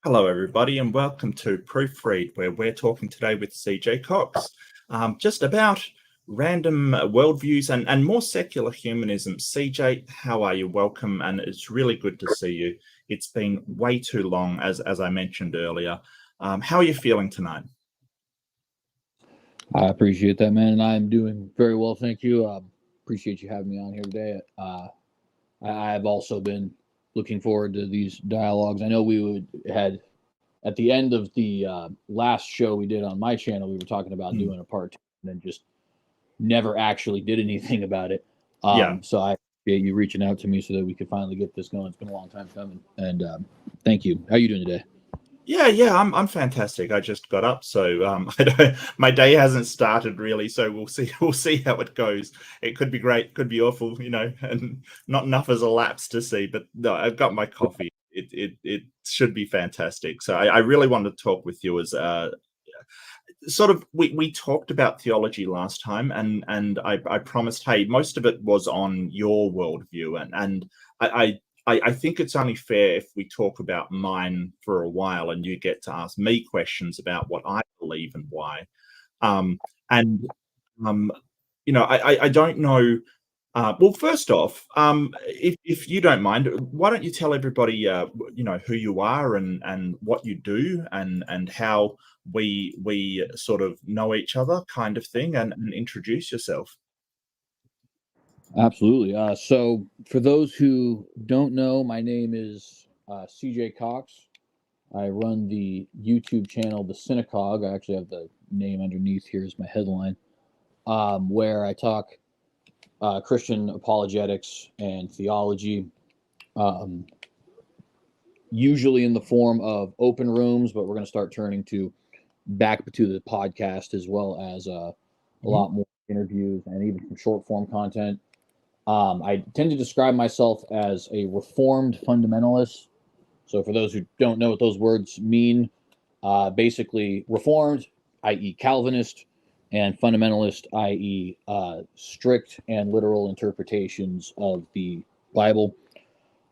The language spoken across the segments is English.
Hello, everybody, and welcome to Proofread, where we're talking today with CJ Cox, just about random worldviews and more secular humanism. CJ, how are you? Welcome, and it's really good to see you. It's been way too long, as I mentioned earlier. How are you feeling tonight? I appreciate that, man, and I'm doing very well, thank you. Appreciate you having me on here today. I've also been looking forward to these dialogues. I know had at the end of the last show we did on my channel, we were talking about doing a part two, and then just never actually did anything about it. Yeah. So I appreciate you reaching out to me so that we could finally get this going. It's been a long time coming, and thank you. How are you doing today? Yeah, I'm fantastic. I just got up, so my day hasn't started really. So we'll see how it goes. It could be great, could be awful, and not enough has elapsed to see. But no, I've got my coffee. It should be fantastic. So I really want to talk with you as sort of we talked about theology last time, and I promised, hey, most of it was on your worldview, and I think it's only fair if we talk about mine for a while, and you get to ask me questions about what I believe and why. And I don't know. Well, first off, if you don't mind, why don't you tell everybody, who you are and what you do and how we sort of know each other, kind of thing, and introduce yourself. Absolutely. So, for those who don't know, my name is CJ Cox. I run the YouTube channel, TheCynicogue. I actually have the name underneath here as my headline, where I talk Christian apologetics and theology, um, usually in the form of open rooms, but we're going to start turning back to the podcast as well as a Mhm. lot more interviews and even some short form content. I tend to describe myself as a reformed fundamentalist. So, for those who don't know what those words mean, basically, reformed, i.e., Calvinist, and fundamentalist, i.e., strict and literal interpretations of the Bible.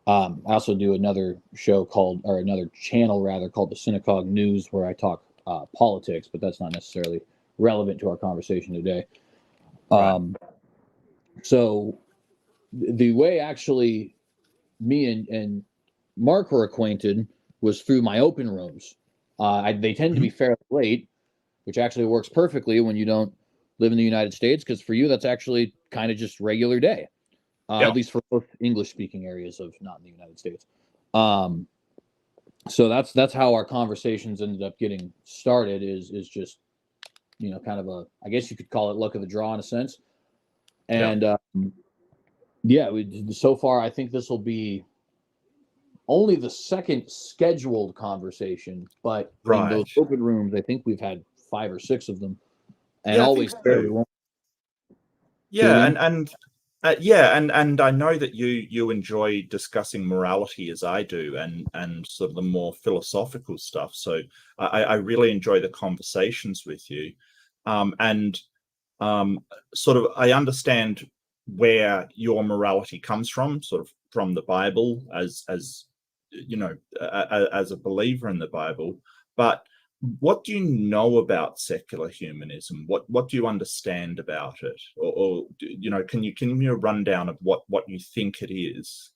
I also do another another channel rather, called the Synagogue News, where I talk politics, but that's not necessarily relevant to our conversation today. Right. So, the way actually me and Mark were acquainted was through my open rooms. They tend to Mhm. be fairly late, which actually works perfectly when you don't live in the United States, because for you that's actually kind of just regular day, at Yeah. least for both English-speaking areas of not in the United States. Um, so that's how our conversations ended up getting started. Is just kind of a, I guess you could call it luck of the draw in a sense. Yeah. And yeah, so far I think this will be only the second scheduled conversation, but in those Right. open rooms, I think we've had 5 or 6 of them, and Yeah, I think always fairly so. long. Say it Yeah, again. and I know that you enjoy discussing morality as I do, and sort of the more philosophical stuff. So I really enjoy the conversations with you, and sort of I understand where your morality comes from, sort of from the Bible, as as a believer in the Bible. But what do you know about secular humanism? What do you understand about it, or can you give me a rundown of what you think it is?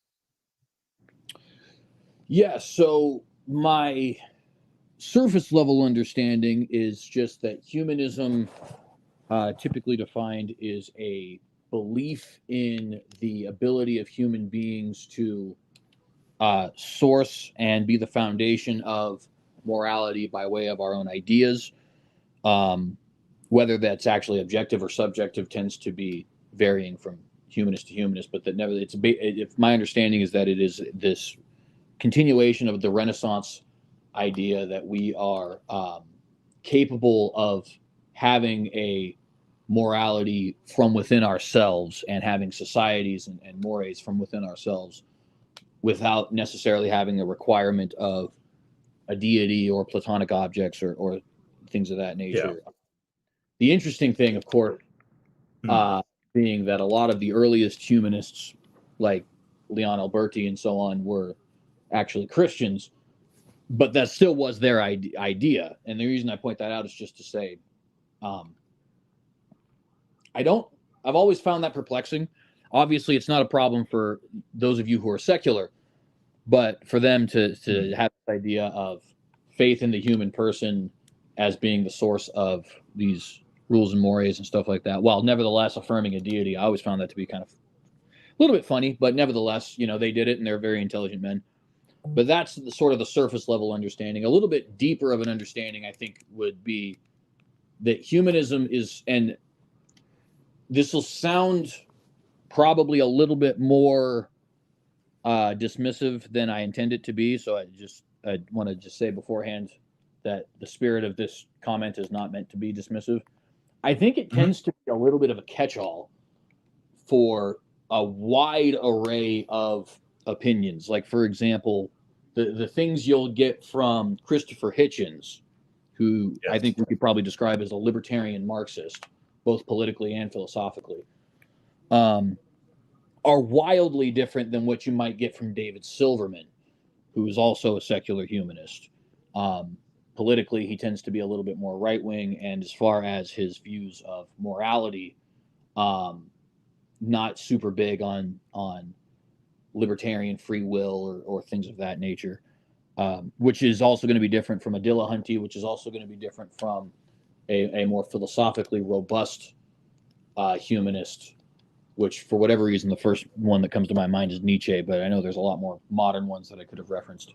Yeah. So my surface level understanding is just that humanism, typically defined, is a belief in the ability of human beings to source and be the foundation of morality by way of our own ideas. Um, Whether that's actually objective or subjective tends to be varying from humanist to humanist, but that never if my understanding is that it is this continuation of the Renaissance idea that we are capable of having a morality from within ourselves and having societies and mores from within ourselves without necessarily having a requirement of a deity or platonic objects or things of that Yeah. nature. The interesting thing, of course, Mm. uh, being that a lot of the earliest humanists, like Leon Alberti and so on, were actually Christians. but that still was their idea. And the reason I point that out is just to say, I've always found that perplexing. Obviously, it's not a problem for those of you who are secular, but for them to have this idea of faith in the human person as being the source of these rules and mores and stuff like that, while nevertheless affirming a deity, I always found that to be kind of a little bit funny, but nevertheless, they did it and they're very intelligent men. But that's the sort of the surface level understanding. A little bit deeper of an understanding, I think, would be that humanism is, and this will sound probably a little bit more dismissive than I intend it to be. So I want to just say beforehand that the spirit of this comment is not meant to be dismissive. I think it tends to be a little bit of a catch-all for a wide array of opinions. Like, for example, the things you'll get from Christopher Hitchens, who I think we could probably describe as a libertarian Marxist, both politically and philosophically, are wildly different than what you might get from David Silverman, who is also a secular humanist. Politically, he tends to be a little bit more right-wing, and as far as his views of morality, not super big on libertarian free will or things of that nature, which is also going to be different from a Dillahunty, which is also going to be different from a more philosophically robust humanist, which for whatever reason, the first one that comes to my mind is Nietzsche, but I know there's a lot more modern ones that I could have referenced.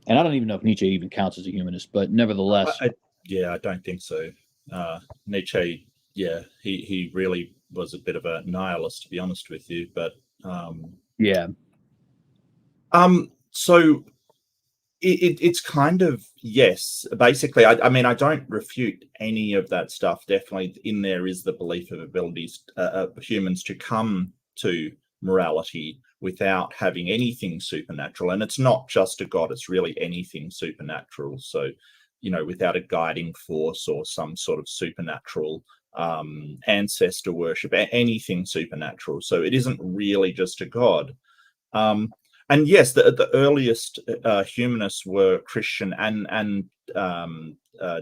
And I don't even know if Nietzsche even counts as a humanist, but nevertheless. I don't think so. Nietzsche, he really was a bit of a nihilist, to be honest with you. But so it's kind of, yes, basically, I mean, I don't refute any of that stuff. Definitely in there is the belief of abilities of humans to come to morality without having anything supernatural. And it's not just a god, it's really anything supernatural. So, without a guiding force or some sort of supernatural ancestor worship, anything supernatural. So it isn't really just a god. And yes, the earliest humanists were Christian and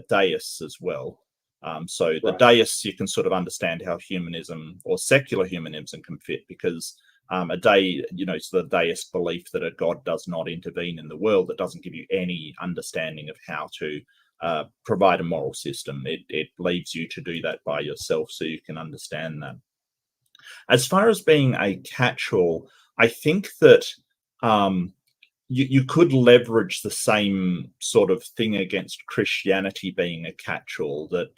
deists as well. So the deists, you can sort of understand how humanism or secular humanism can fit, because so the deist belief that a god does not intervene in the world, that doesn't give you any understanding of how to provide a moral system. It leaves you to do that by yourself, so you can understand that. As far as being a catch-all, I think that you could leverage the same sort of thing against Christianity being a catch-all, that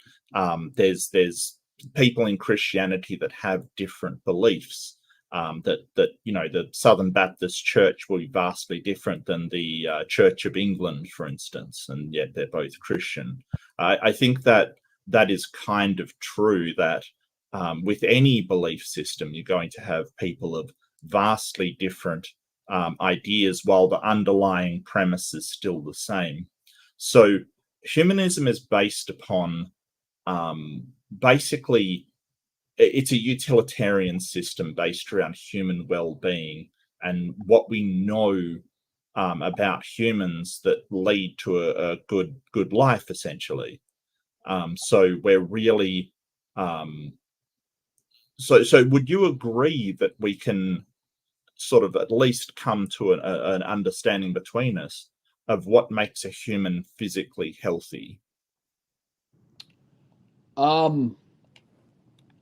there's people in Christianity that have different beliefs. That the Southern Baptist Church will be vastly different than the Church of England, for instance, and yet they're both Christian. I think that is kind of true, that with any belief system, you're going to have people of vastly different ideas, while the underlying premise is still the same. So humanism is based upon basically, it's a utilitarian system based around human well-being and what we know about humans that lead to a good life, essentially. So we're really so would you agree that we can sort of at least come to an understanding between us of what makes a human physically healthy?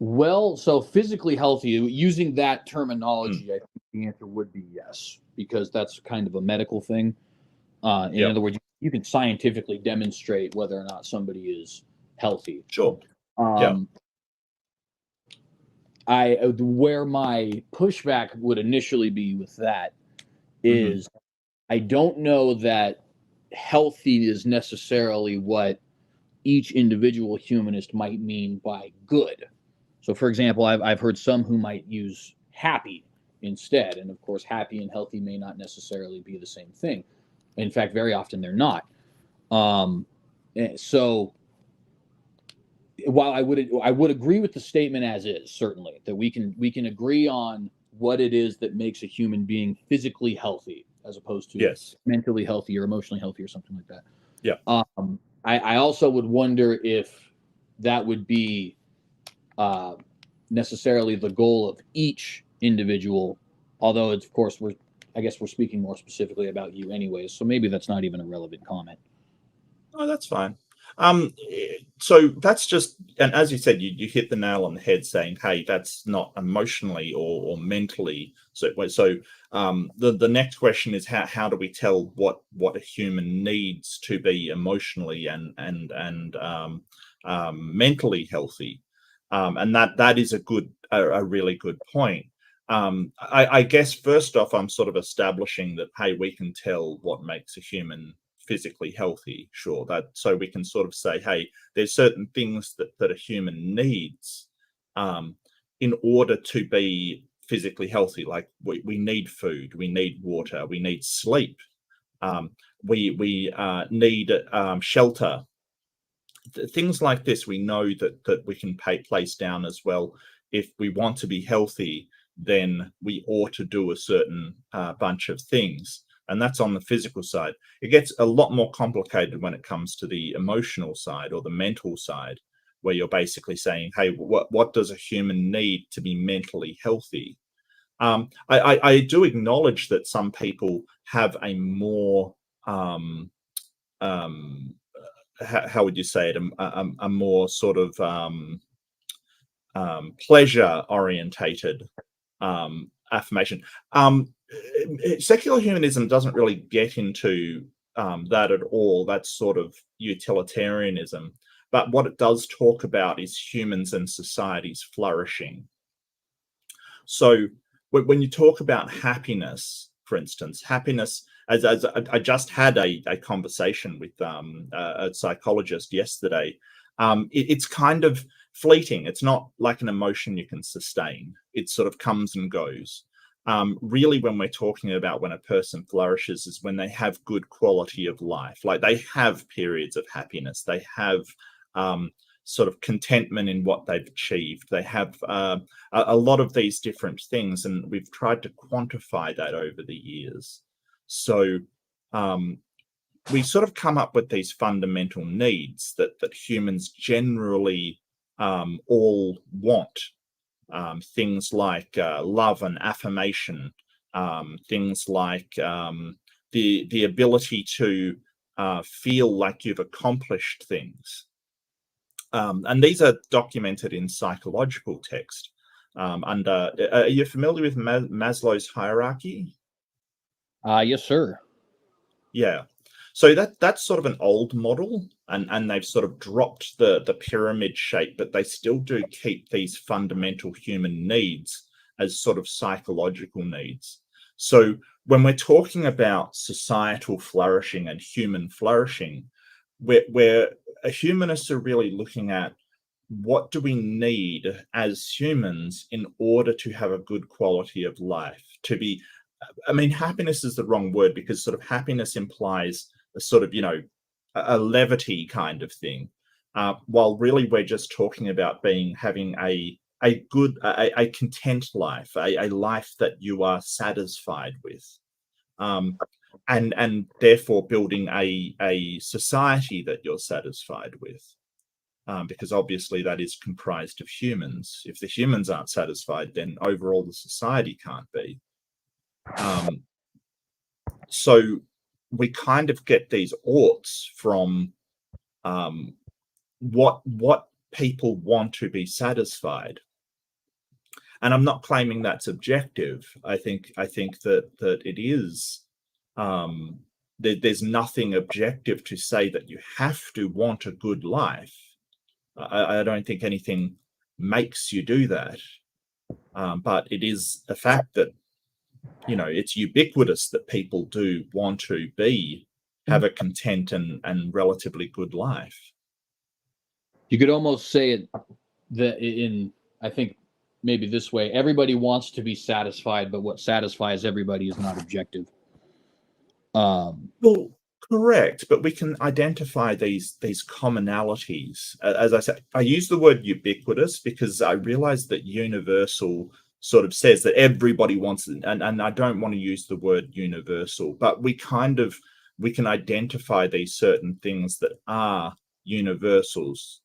Well, so physically healthy, using that terminology, I think the answer would be yes, because that's kind of a medical thing. In other words, you can scientifically demonstrate whether or not somebody is healthy. Sure. Where my pushback would initially be with that is I don't know that healthy is necessarily what each individual humanist might mean by good. So, for example, I've heard some who might use happy instead. And of course, happy and healthy may not necessarily be the same thing. In fact, very often they're not. So while I would agree with the statement as is, certainly, that we can agree on what it is that makes a human being physically healthy, as opposed to Yes. mentally healthy or emotionally healthy or something like that. Yeah. I also would wonder if that would be necessarily the goal of each individual, although it's, of course, I guess we're speaking more specifically about you anyways, so maybe that's not even a relevant comment. Oh, that's fine. So that's just, and as you said, you hit the nail on the head saying, hey, that's not emotionally or mentally. So the next question is how do we tell what a human needs to be emotionally and mentally healthy? And that is a really good point. I guess first off, I'm sort of establishing that, hey, we can tell what makes a human physically healthy, sure, that so we can sort of say, hey, there's certain things that a human needs in order to be physically healthy. Like we need food, we need water, we need sleep, we need shelter. Things like this, we know that we can place down as well. If we want to be healthy, then we ought to do a certain bunch of things, and that's on the physical side. It gets a lot more complicated when it comes to the emotional side or the mental side, where you're basically saying, hey, what does a human need to be mentally healthy? I do acknowledge that some people have a more how would you say it, a more sort of pleasure orientated affirmation. Secular humanism doesn't really get into that at all. That's sort of utilitarianism. But what it does talk about is humans and societies flourishing. So when you talk about happiness, for instance, happiness, as I just had a conversation with a psychologist yesterday, it's kind of fleeting. It's not like an emotion you can sustain. It sort of comes and goes. Really, when we're talking about when a person flourishes is when they have good quality of life. Like they have periods of happiness. They have sort of contentment in what they've achieved. They have a lot of these different things, and we've tried to quantify that over the years. So we sort of come up with these fundamental needs that humans generally all want. Things like love and affirmation, things like the ability to feel like you've accomplished things. And these are documented in psychological text. Are you familiar with Maslow's hierarchy? Yes, sir. Yeah. So that's sort of an old model, and they've sort of dropped the pyramid shape, but they still do keep these fundamental human needs as sort of psychological needs. So when we're talking about societal flourishing and human flourishing, where humanists are really looking at what do we need as humans in order to have a good quality of life, to be, I mean, happiness is the wrong word, because sort of happiness implies a sort of, a levity kind of thing, while really we're just talking about having a good, a content life, a life that you are satisfied with, and therefore building a society that you're satisfied with. Because obviously that is comprised of humans. If the humans aren't satisfied, then overall the society can't be. So we kind of get these oughts from what people want to be satisfied. And I'm not claiming that's objective. I think that it is. There's nothing objective to say that you have to want a good life. I don't think anything makes you do that. But it is a fact that, it's ubiquitous that people do want to have a content and relatively good life. You could almost say it that I think maybe this way: everybody wants to be satisfied, but what satisfies everybody is not objective. Well, correct, but we can identify these commonalities. As I said, I use the word ubiquitous because I realize that universal sort of says that everybody wants it, and I don't want to use the word universal, but we can identify these certain things that are universals.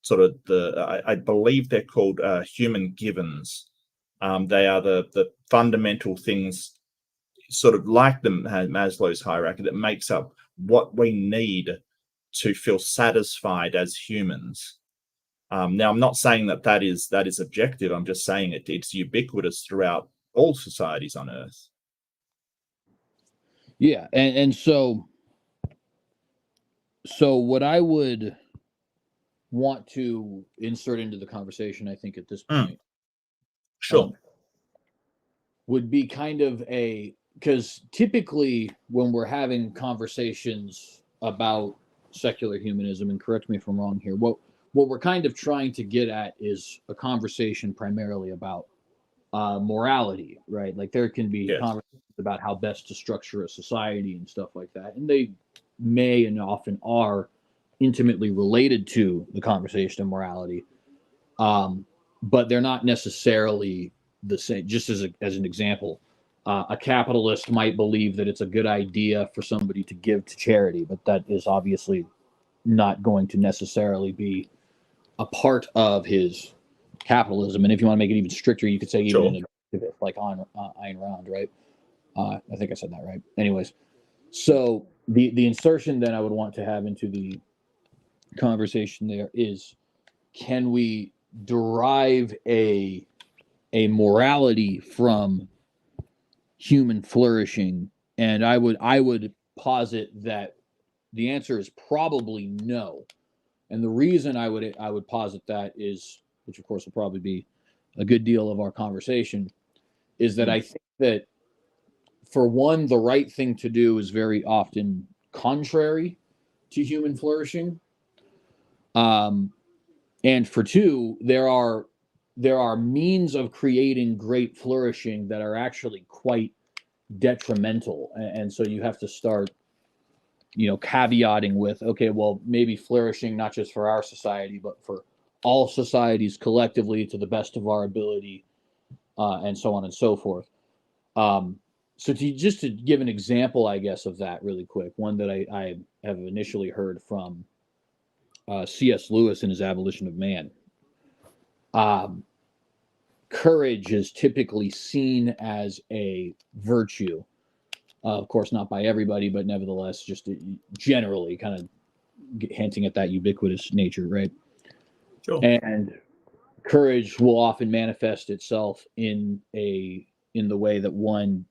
Sort of I believe they're called human givens. They are the fundamental things, sort of like the Maslow's hierarchy, that makes up what we need to feel satisfied as humans. Now, I'm not saying that is objective. I'm just saying it's ubiquitous throughout all societies on Earth. Yeah, and so what I would want to insert into the conversation, I think at this point, Sure. would be kind of because typically when we're having conversations about secular humanism, and correct me if I'm wrong here, what we're kind of trying to get at is a conversation primarily about morality, right? Like there can be conversations about how best to structure a society and stuff like that, and they may and often are intimately related to the conversation of morality, but they're not necessarily the same. Just as an example, a capitalist might believe that it's a good idea for somebody to give to charity, but that is obviously not going to necessarily be a part of his capitalism. And if you want to make it even stricter, you could say even in a like Ayn Rand, right? I think I said that right. Anyways, so the insertion that I would want to have into the conversation there is, can we derive a morality from human flourishing? And I would posit that the answer is probably no. And the reason I would posit that is, which of course will probably be a good deal of our conversation, is that I think that, for one, the right thing to do is very often contrary to human flourishing. And for two, there are means of creating great flourishing that are actually quite detrimental. And so you have to start, caveating with, okay, well, maybe flourishing not just for our society, but for all societies collectively to the best of our ability, and so on and so forth. So just to give an example, I guess, of that really quick, one that I have initially heard from C.S. Lewis in his Abolition of Man. Courage is typically seen as a virtue. Of course, not by everybody, but nevertheless, just generally kind of hinting at that ubiquitous nature, right? Sure. And courage will often manifest itself in the way that one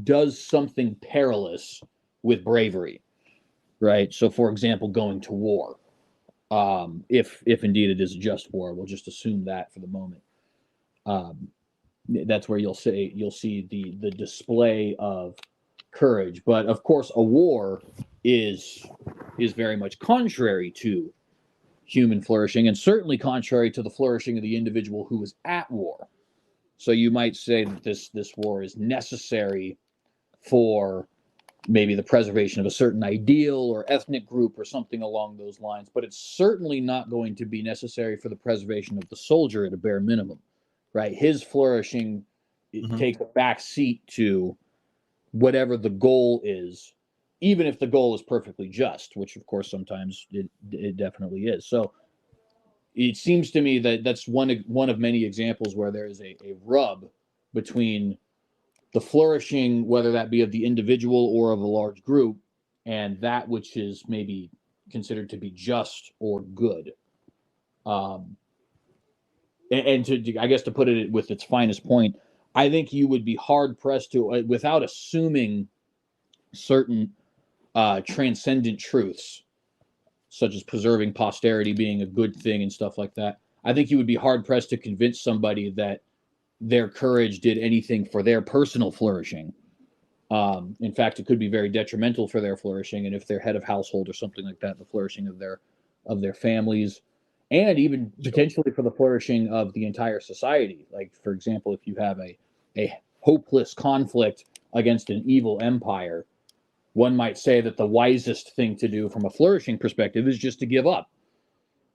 does something perilous with bravery, right? So, for example, going to war. If indeed it is a just war, we'll just assume that for the moment. That's where you'll see the display of courage. But of course, a war is very much contrary to human flourishing, and certainly contrary to the flourishing of the individual who is at war. So you might say that this war is necessary for maybe the preservation of a certain ideal or ethnic group or something along those lines, but it's certainly not going to be necessary for the preservation of the soldier at a bare minimum, right? His flourishing takes a back seat to whatever the goal is, even if the goal is perfectly just, which of course sometimes it definitely is. So it seems to me that that's one of many examples where there is a rub between the flourishing, whether that be of the individual or of a large group, and that which is maybe considered to be just or good. And to, I guess, to put it with its finest point, I think you would be hard pressed to, without assuming certain transcendent truths, such as preserving posterity being a good thing and stuff like that. I think you would be hard pressed to convince somebody that their courage did anything for their personal flourishing. In fact, it could be very detrimental for their flourishing, and if they're head of household or something like that, the flourishing of their families, and even potentially for the flourishing of the entire society. Like, for example, if you have a hopeless conflict against an evil empire, one might say that the wisest thing to do from a flourishing perspective is just to give up.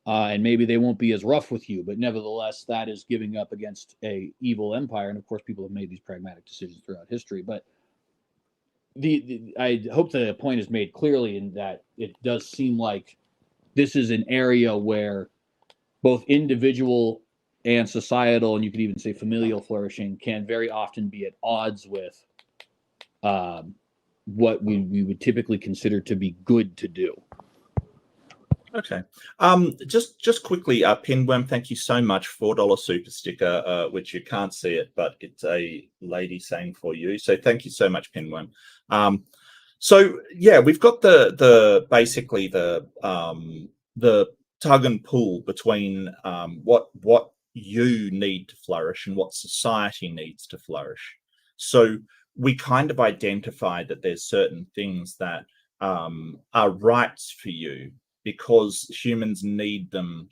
and maybe they won't be as rough with you, but nevertheless, that is giving up against a evil empire. And of course, people have made these pragmatic decisions throughout history. But I hope the point is made clearly in that it does seem like this is an area where both individual and societal, and you could even say familial flourishing, can very often be at odds with what we would typically consider to be good to do. Okay. Just quickly, Pinworm, thank you so much. $4 super sticker, which you can't see it, but it's a lady saying for you. So thank you so much, Pinworm. So yeah, we've got the basically the tug and pull between what you need to flourish and what society needs to flourish. So we kind of identified that there's certain things that are rights for you because humans need them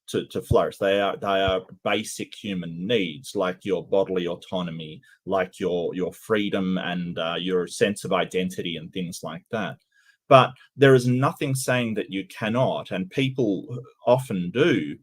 to flourish. They are basic human needs, like your bodily autonomy, like your freedom and your sense of identity and things like that. But there is nothing saying that you cannot, and people often do,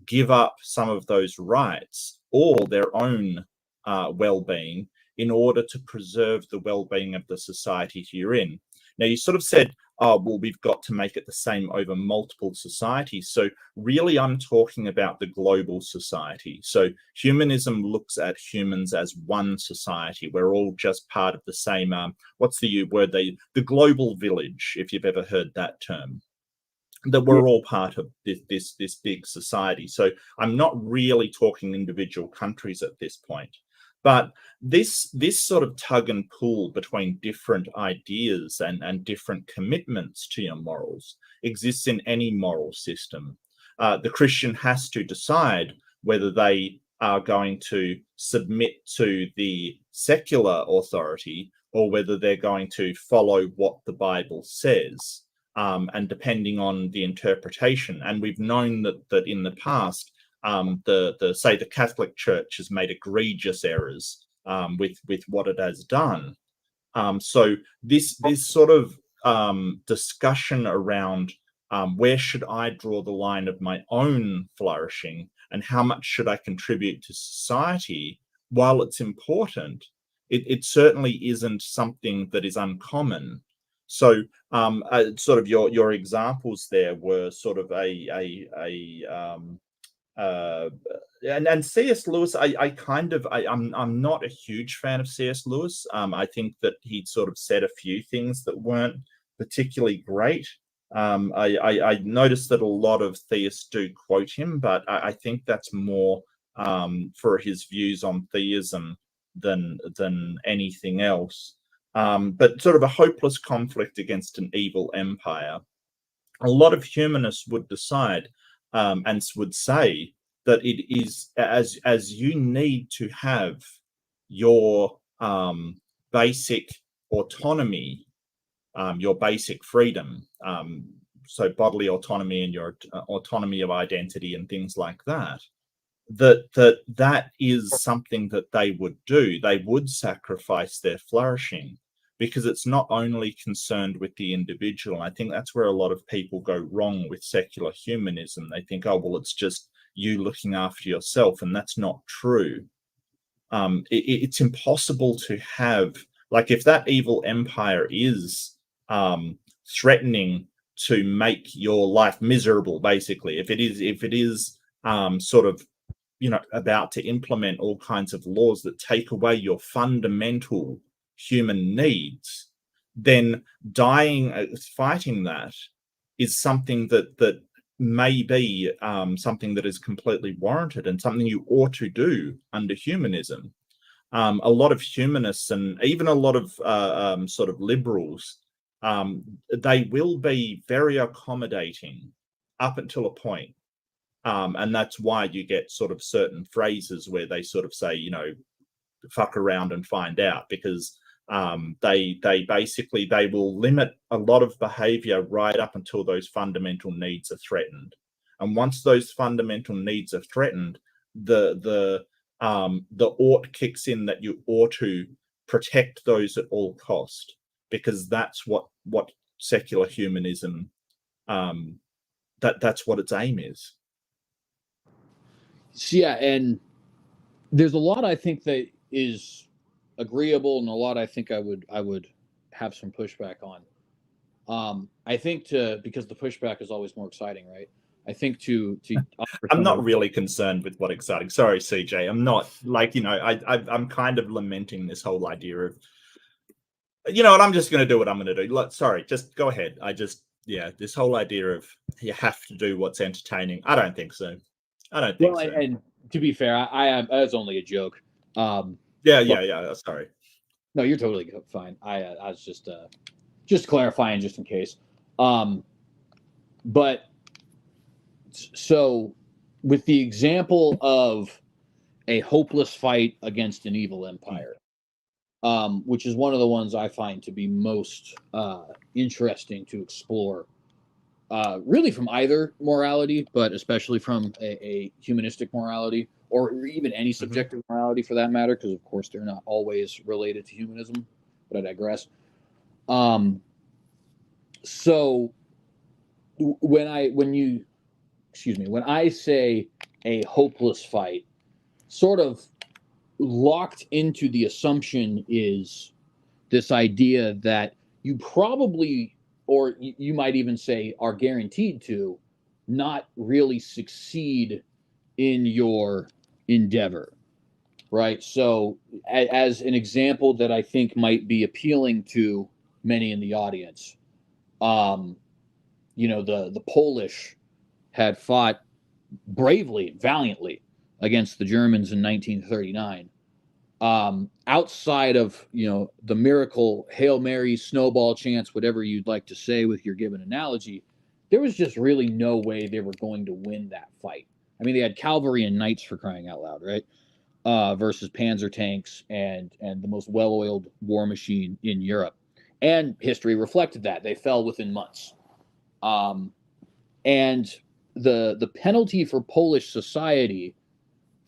give up some of those rights or their own well-being in order to preserve the well-being of the society you're in. Now, you sort of said, oh, well, we've got to make it the same over multiple societies. So really, I'm talking about the global society. So humanism looks at humans as one society. We're all just part of the same, what's the word, the global village, if you've ever heard that term. That we're all part of this big society. So I'm not really talking individual countries at this point. But this sort of tug and pull between different ideas and different commitments to your morals exists in any moral system. The Christian has to decide whether they are going to submit to the secular authority or whether they're going to follow what the Bible says. And depending on the interpretation, and we've known that in the past, the Catholic Church has made egregious errors with what it has done. So this sort of discussion around where should I draw the line of my own flourishing and how much should I contribute to society, while it's important, it certainly isn't something that is uncommon. So sort of your examples there were sort of and C.S. Lewis, I'm not a huge fan of C.S. Lewis. I think that he'd sort of said a few things that weren't particularly great. I noticed that a lot of theists do quote him, but I think that's more for his views on theism than anything else. But sort of a hopeless conflict against an evil empire. A lot of humanists would decide and would say that it is as you need to have your basic autonomy, your basic freedom, so bodily autonomy and your autonomy of identity and things like that, that is something that they would do. They would sacrifice their flourishing because it's not only concerned with the individual. I think that's where a lot of people go wrong with secular humanism. They think, oh, well, it's just you looking after yourself, and that's not true. It's impossible to have, like, if that evil empire is threatening to make your life miserable, basically, if it is sort of, you know, about to implement all kinds of laws that take away your fundamental human needs, then fighting that is something that may be something that is completely warranted and something you ought to do under humanism. A lot of humanists and even a lot of sort of liberals, they will be very accommodating up until a point. And that's why you get sort of certain phrases where they sort of say, you know, fuck around and find out, because they basically, they will limit a lot of behavior right up until those fundamental needs are threatened. And once those fundamental needs are threatened, the ought kicks in, that you ought to protect those at all cost, because that's what secular humanism that's what its aim is. So, yeah, and there's a lot I think that is agreeable, and a lot I think I would have some pushback on. I think because the pushback is always more exciting, right? I think to offer I'm not someone, really concerned with what exciting. Sorry, CJ. I'm not like, I'm kind of lamenting this whole idea of, you know what, I'm just going to do what I'm going to do. Sorry, just go ahead. This whole idea of you have to do what's entertaining. I don't think so. I don't think well, so. and to be fair, I am that's only a joke. Yeah. Sorry. No, you're totally fine. I was just clarifying, just in case. But so, with the example of a hopeless fight against an evil empire, which is one of the ones I find to be most interesting to explore, really from either morality, but especially from a humanistic morality, or even any subjective morality for that matter, because of course they're not always related to humanism. But I digress. So when I say a hopeless fight, sort of locked into the assumption is this idea that you probably, or you might even say, are guaranteed to not really succeed in your endeavor, right? So, as an example that I think might be appealing to many in the audience, um, the Polish had fought bravely, valiantly against the Germans in 1939. Outside of the miracle Hail Mary snowball chance, whatever you'd like to say with your given analogy, there was just really no way they were going to win that fight. I mean, they had cavalry and knights, for crying out loud, right? Versus panzer tanks and the most well-oiled war machine in Europe, and history reflected that they fell within months. And the penalty for Polish society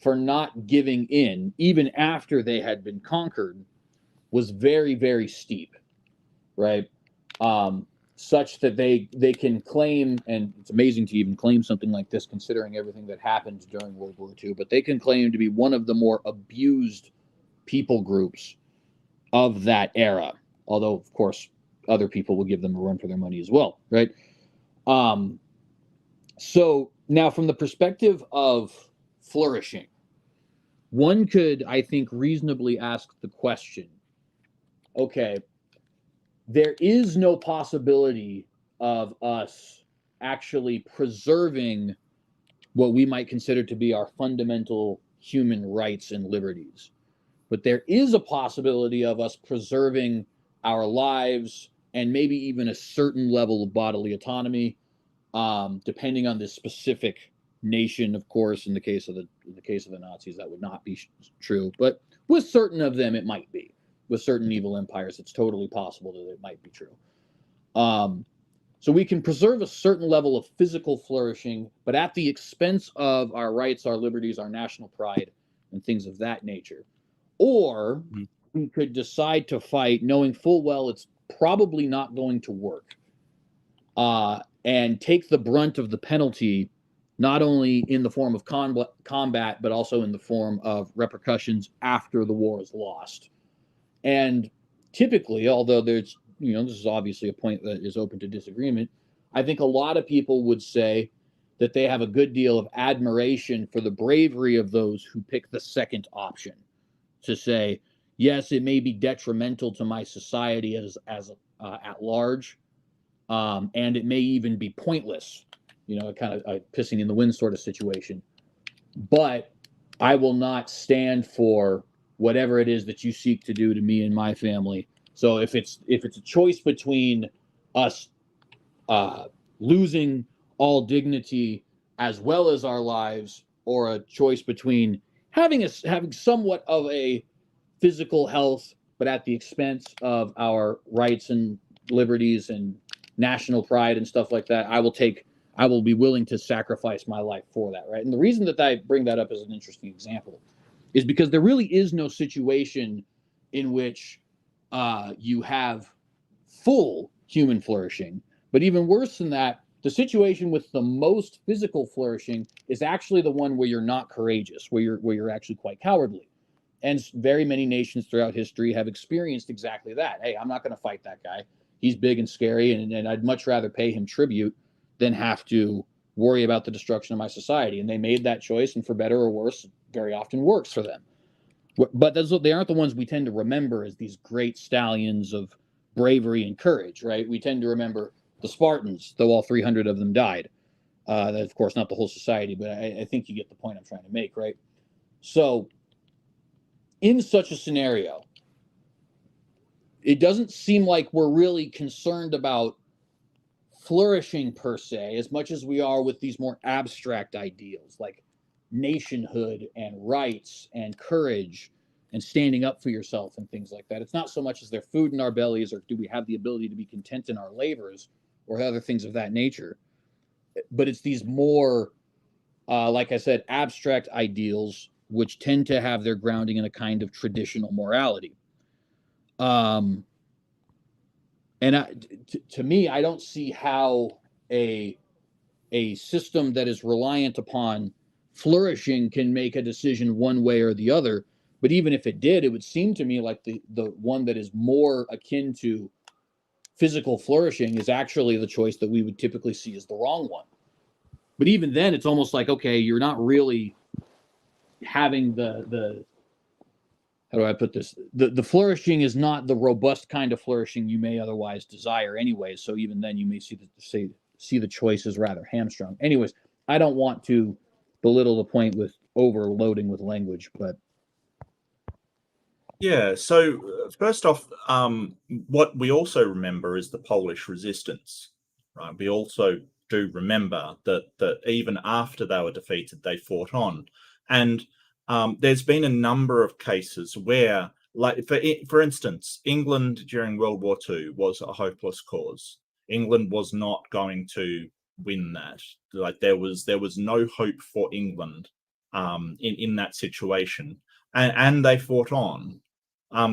for not giving in, even after they had been conquered, was very, very steep, right? Such that they can claim, and it's amazing to even claim something like this, considering everything that happened during World War II, but they can claim to be one of the more abused people groups of that era. Although, of course, other people will give them a run for their money as well, right? So now, from the perspective of flourishing, one could, I think, reasonably ask the question, okay, there is no possibility of us actually preserving what we might consider to be our fundamental human rights and liberties. But there is a possibility of us preserving our lives and maybe even a certain level of bodily autonomy, depending on the specific nation. Of course, in the case of the Nazis, that would not be true, but with certain of them, it might be. With certain evil empires, it's totally possible that it might be true. So we can preserve a certain level of physical flourishing, but at the expense of our rights, our liberties, our national pride, and things of that nature. Or we could decide to fight knowing full well it's probably not going to work, and take the brunt of the penalty, not only in the form of combat, but also in the form of repercussions after the war is lost. And typically, although this is obviously a point that is open to disagreement, I think a lot of people would say that they have a good deal of admiration for the bravery of those who pick the second option, to say, yes, it may be detrimental to my society as at large, and it may even be pointless, kind of a pissing in the wind sort of situation. But I will not stand for whatever it is that you seek to do to me and my family. So if it's a choice between us losing all dignity as well as our lives, or a choice between having somewhat of a physical health, but at the expense of our rights and liberties and national pride and stuff like that, I will be willing to sacrifice my life for that, right? And the reason that I bring that up as an interesting example is because there really is no situation in which you have full human flourishing. But even worse than that, the situation with the most physical flourishing is actually the one where you're not courageous, where you're actually quite cowardly. And very many nations throughout history have experienced exactly that. Hey, I'm not going to fight that guy. He's big and scary, and I'd much rather pay him tribute than have to worry about the destruction of my society. And they made that choice, and for better or worse, very often works for them. But they aren't the ones we tend to remember as these great stallions of bravery and courage, right? We tend to remember the Spartans, though all 300 of them died. That's, of course, not the whole society, but I think you get the point I'm trying to make, right? So in such a scenario, it doesn't seem like we're really concerned about flourishing per se as much as we are with these more abstract ideals like nationhood and rights and courage and standing up for yourself and things like that. It's not so much as there's food in our bellies or do we have the ability to be content in our labors or other things of that nature, but it's these more like I said, abstract ideals which tend to have their grounding in a kind of traditional morality. And to me, I don't see how a system that is reliant upon flourishing can make a decision one way or the other. But even if it did, it would seem to me like the one that is more akin to physical flourishing is actually the choice that we would typically see as the wrong one. But even then, it's almost like, okay, you're not really having the how do I put this? The flourishing is not the robust kind of flourishing you may otherwise desire anyway. So even then you may see the choice as rather hamstrung. Anyways, I don't want to belittle the point with overloading with language, but Yeah, so first off, what we also remember is the Polish resistance, right? We also do remember that even after they were defeated, they fought on. And there's been a number of cases where, like for instance, England during World War II was a hopeless cause. England was not going to win that. Like there was no hope for England in that situation, and they fought on.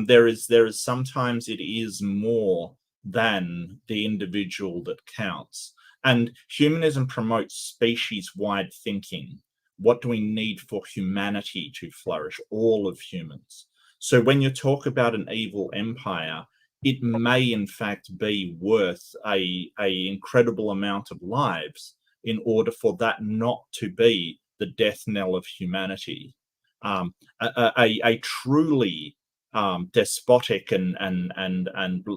There is sometimes it is more than the individual that counts. And humanism promotes species-wide thinking. What do we need for humanity to flourish? All of humans. So when you talk about an evil empire, it may in fact be worth a incredible amount of lives in order for that not to be the death knell of humanity. A truly despotic and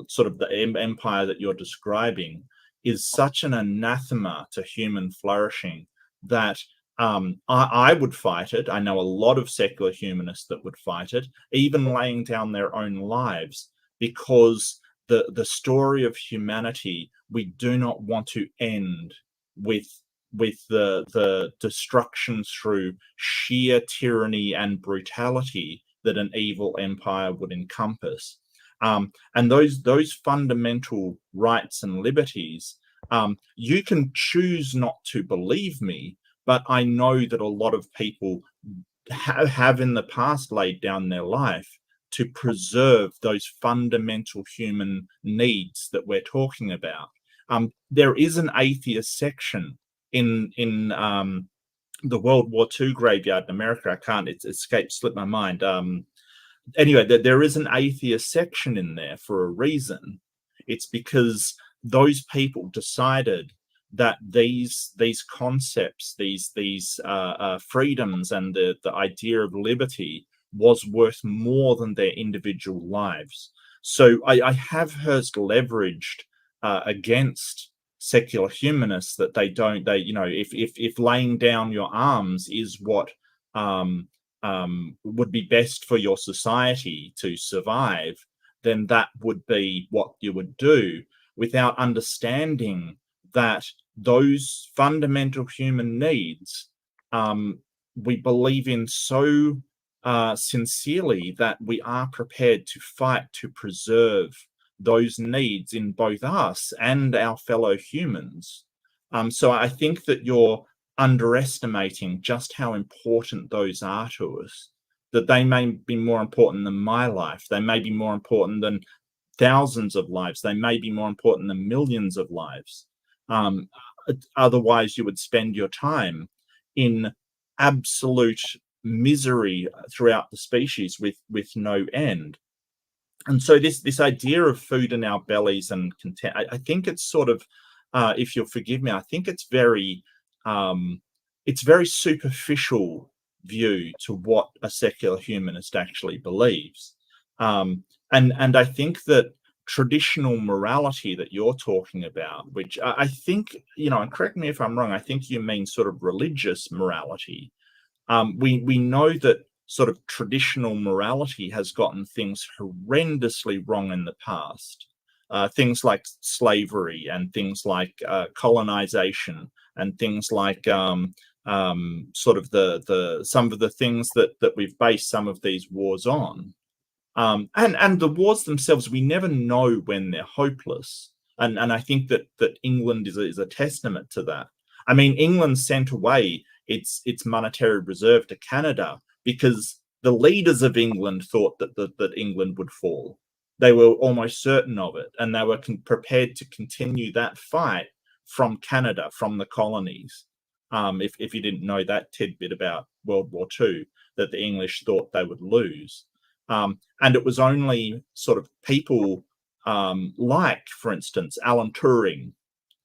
sort of the empire that you're describing is such an anathema to human flourishing that I would fight it. I know a lot of secular humanists that would fight it, even laying down their own lives, because the story of humanity, we do not want to end with the destruction through sheer tyranny and brutality that an evil empire would encompass. And those fundamental rights and liberties, you can choose not to believe me, but I know that a lot of people have in the past laid down their life to preserve those fundamental human needs that we're talking about. There is an atheist section in the World War II graveyard in America. I can't, it's slipped my mind. Anyway, there is an atheist section in there for a reason. It's because those people decided that these concepts, these freedoms, and the idea of liberty was worth more than their individual lives. So I have heard leveraged against secular humanists that if laying down your arms is what would be best for your society to survive, then that would be what you would do, without understanding that those fundamental human needs we believe in so sincerely that we are prepared to fight to preserve those needs in both us and our fellow humans. So I think that you're underestimating just how important those are to us, that they may be more important than my life. They may be more important than thousands of lives. They may be more important than millions of lives. Otherwise, you would spend your time in absolute misery throughout the species with no end. And so this idea of food in our bellies and content, I think it's sort of, if you'll forgive me, I think it's very superficial view to what a secular humanist actually believes. And I think that traditional morality that you're talking about, which I think, and correct me if I'm wrong, I think you mean sort of religious morality. We know that sort of traditional morality has gotten things horrendously wrong in the past. Things like slavery and things like colonization and things like sort of the some of the things that we've based some of these wars on. And the wars themselves, we never know when they're hopeless. And I think that England is a testament to that. I mean, England sent away its monetary reserve to Canada because the leaders of England thought that England would fall. They were almost certain of it, and they were prepared to continue that fight from Canada, from the colonies. If you didn't know that tidbit about World War II, that the English thought they would lose. And it was only sort of people like, for instance, Alan Turing,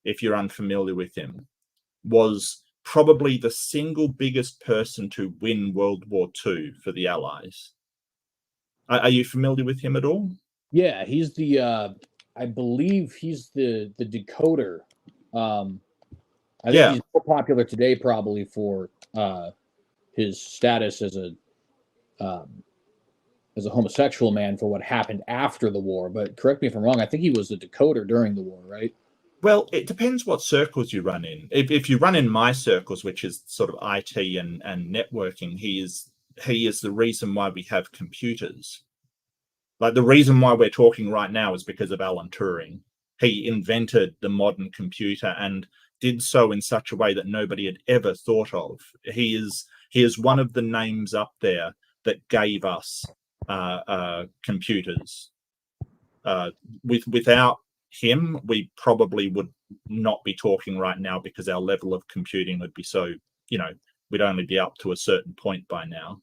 if you're unfamiliar with him, was probably the single biggest person to win World War II for the Allies. Are you familiar with him at all? Yeah, he's the I believe he's the decoder. I think he's more popular today probably for his status as a homosexual man for what happened after the war. But correct me if I'm wrong, I think he was a decoder during the war, right? Well, it depends what circles you run in. If you run in my circles, which is sort of IT and networking, he is the reason why we have computers. Like the reason why we're talking right now is because of Alan Turing. He invented the modern computer and did so in such a way that nobody had ever thought of. He is one of the names up there that gave us computers. Without him, we probably would not be talking right now because our level of computing would be so, we'd only be up to a certain point by now.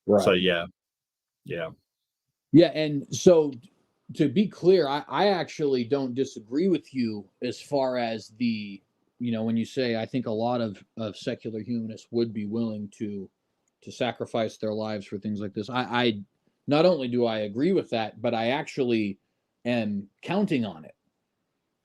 Right. So yeah. And so to be clear, I actually don't disagree with you as far as when you say I think a lot of secular humanists would be willing to sacrifice their lives for things like this. I not only do I agree with that, but I actually am counting on it,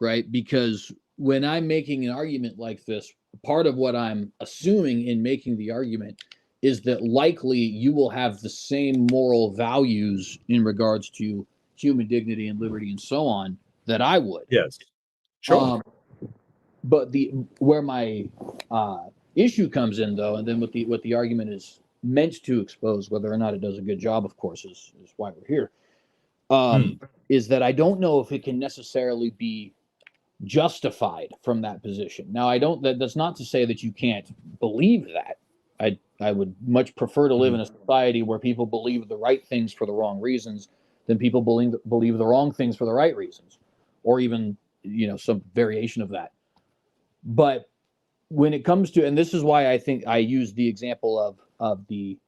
right? Because when I'm making an argument like this, part of what I'm assuming in making the argument is that likely you will have the same moral values in regards to human dignity and liberty and so on that I would. Yes, sure. But where my issue comes in, though, and then what the argument is meant to expose, whether or not it does a good job, of course, is why we're here, is that I don't know if it can necessarily be justified from that position. Now, that's not to say that you can't believe that. I would much prefer to live in a society where people believe the right things for the wrong reasons than people believe the wrong things for the right reasons, or even some variation of that. But when it comes to, and this is why I think I use the example of the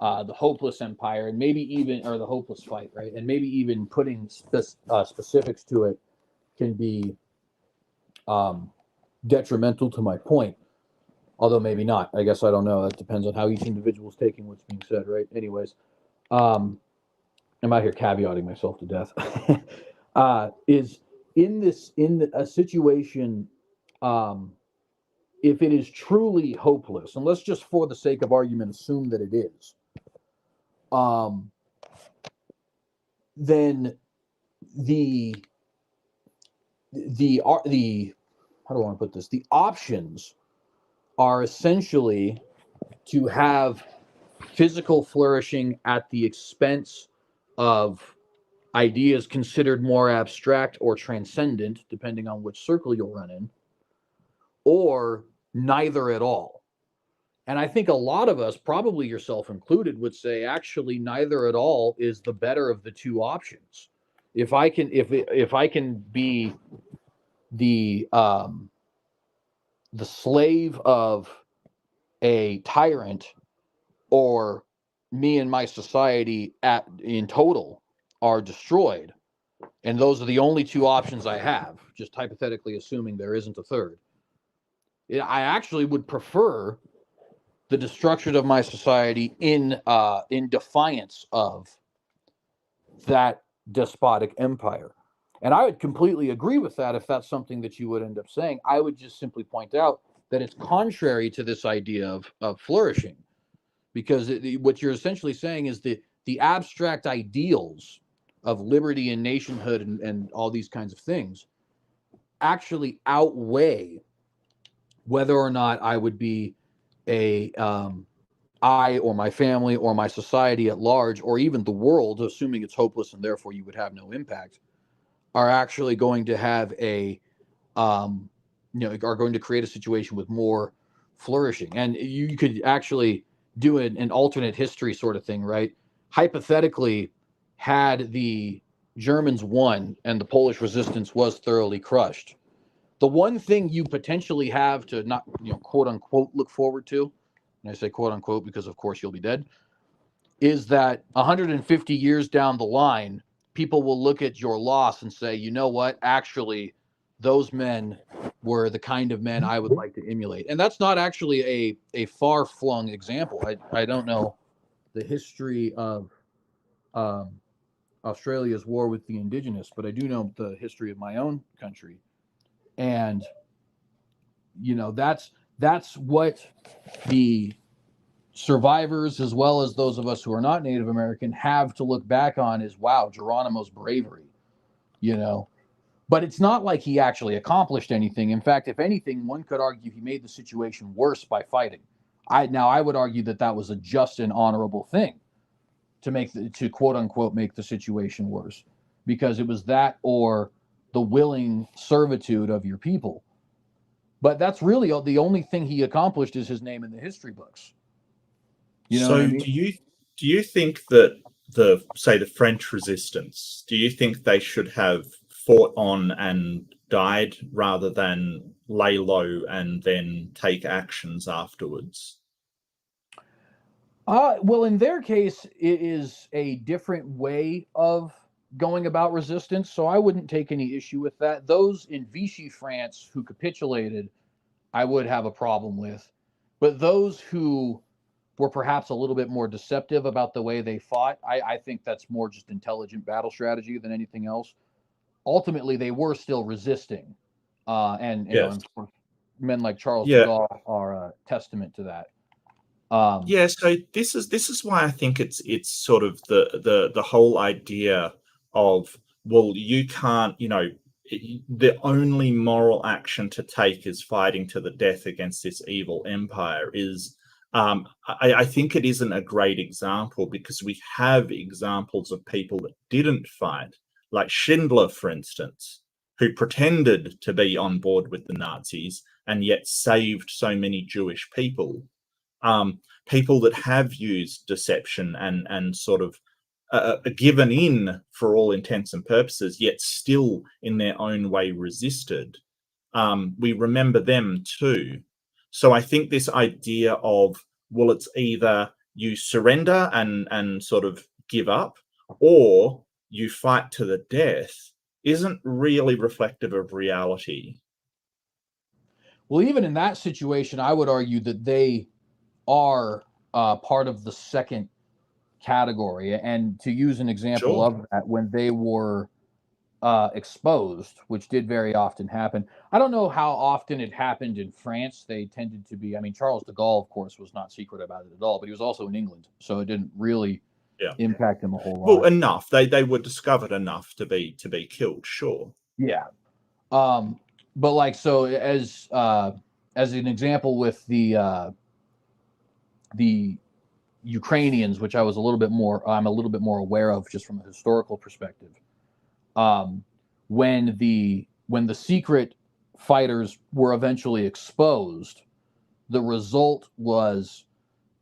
hopeless empire, and maybe even, or the hopeless fight, right? And maybe even putting specifics to it can be detrimental to my point, although maybe not. I guess I don't know. That depends on how each individual is taking what's being said, right? Anyways, I'm out here caveating myself to death. Is in a situation, if it is truly hopeless, and let's just for the sake of argument assume that it is, then the how do I want to put this? The options are essentially to have physical flourishing at the expense of ideas considered more abstract or transcendent, depending on which circle you'll run in, or neither at all. And I think a lot of us, probably yourself included, would say actually neither at all is the better of the two options. If I can be the the slave of a tyrant, or me and my society in total are destroyed, and those are the only two options I have, just hypothetically assuming there isn't a third, I actually would prefer the destruction of my society in defiance of that despotic empire. And I would completely agree with that if that's something that you would end up saying. I would just simply point out that it's contrary to this idea of flourishing, because what you're essentially saying is the abstract ideals of liberty and nationhood and all these kinds of things actually outweigh whether or not I would be a I or my family or my society at large, or even the world, assuming it's hopeless and therefore you would have no impact, are actually going to have are going to create a situation with more flourishing. And you could actually do an alternate history sort of thing, right? Hypothetically, had the Germans won and the Polish resistance was thoroughly crushed, the one thing you potentially have to not, quote unquote, look forward to, and I say quote unquote because of course you'll be dead, is that 150 years down the line, people will look at your loss and say, you know what, actually, those men were the kind of men I would like to emulate. And that's not actually a far-flung example. I don't know the history of um, Australia's war with the indigenous, but I do know the history of my own country. And, that's what the survivors, as well as those of us who are not Native American, have to look back on is, wow, Geronimo's bravery, But it's not like he actually accomplished anything. In fact, if anything, one could argue he made the situation worse by fighting. I would argue that was a just and honorable thing to quote unquote make the situation worse, because it was that or the willing servitude of your people. But that's really the only thing he accomplished is his name in the history books. You know what I So mean? do you think that the French resistance, do you think they should have fought on and died rather than lay low and then take actions afterwards? Well, in their case, it is a different way of going about resistance, so I wouldn't take any issue with that. Those in Vichy France who capitulated, I would have a problem with. But those who were perhaps a little bit more deceptive about the way they fought, I think that's more just intelligent battle strategy than anything else. Ultimately, they were still resisting. Yes. And men like Charles de Yeah. Gaulle are a testament to that. Yeah, so this is why I think it's sort of the whole idea of, well, you can't, the only moral action to take is fighting to the death against this evil empire is, I think it isn't a great example, because we have examples of people that didn't fight, like Schindler, for instance, who pretended to be on board with the Nazis and yet saved so many Jewish people. People that have used deception and sort of given in for all intents and purposes, yet still in their own way resisted. We remember them too. So I think this idea of, well, it's either you surrender and sort of give up, or you fight to the death, isn't really reflective of reality. Well, even in that situation, I would argue that they are part of the second category. And to use an example Sure. of that, when they were exposed, which did very often happen. I don't know how often it happened in France. They tended to be, I mean, Charles de Gaulle, of course, was not secret about it at all, but he was also in England. So it didn't really Yeah. impact him a whole Well, lot. enough. They were discovered enough to be killed. Sure. Yeah. But like, so as an example with the Ukrainians, which I'm a little bit more aware of just from a historical perspective. Um, when the secret fighters were eventually exposed, the result was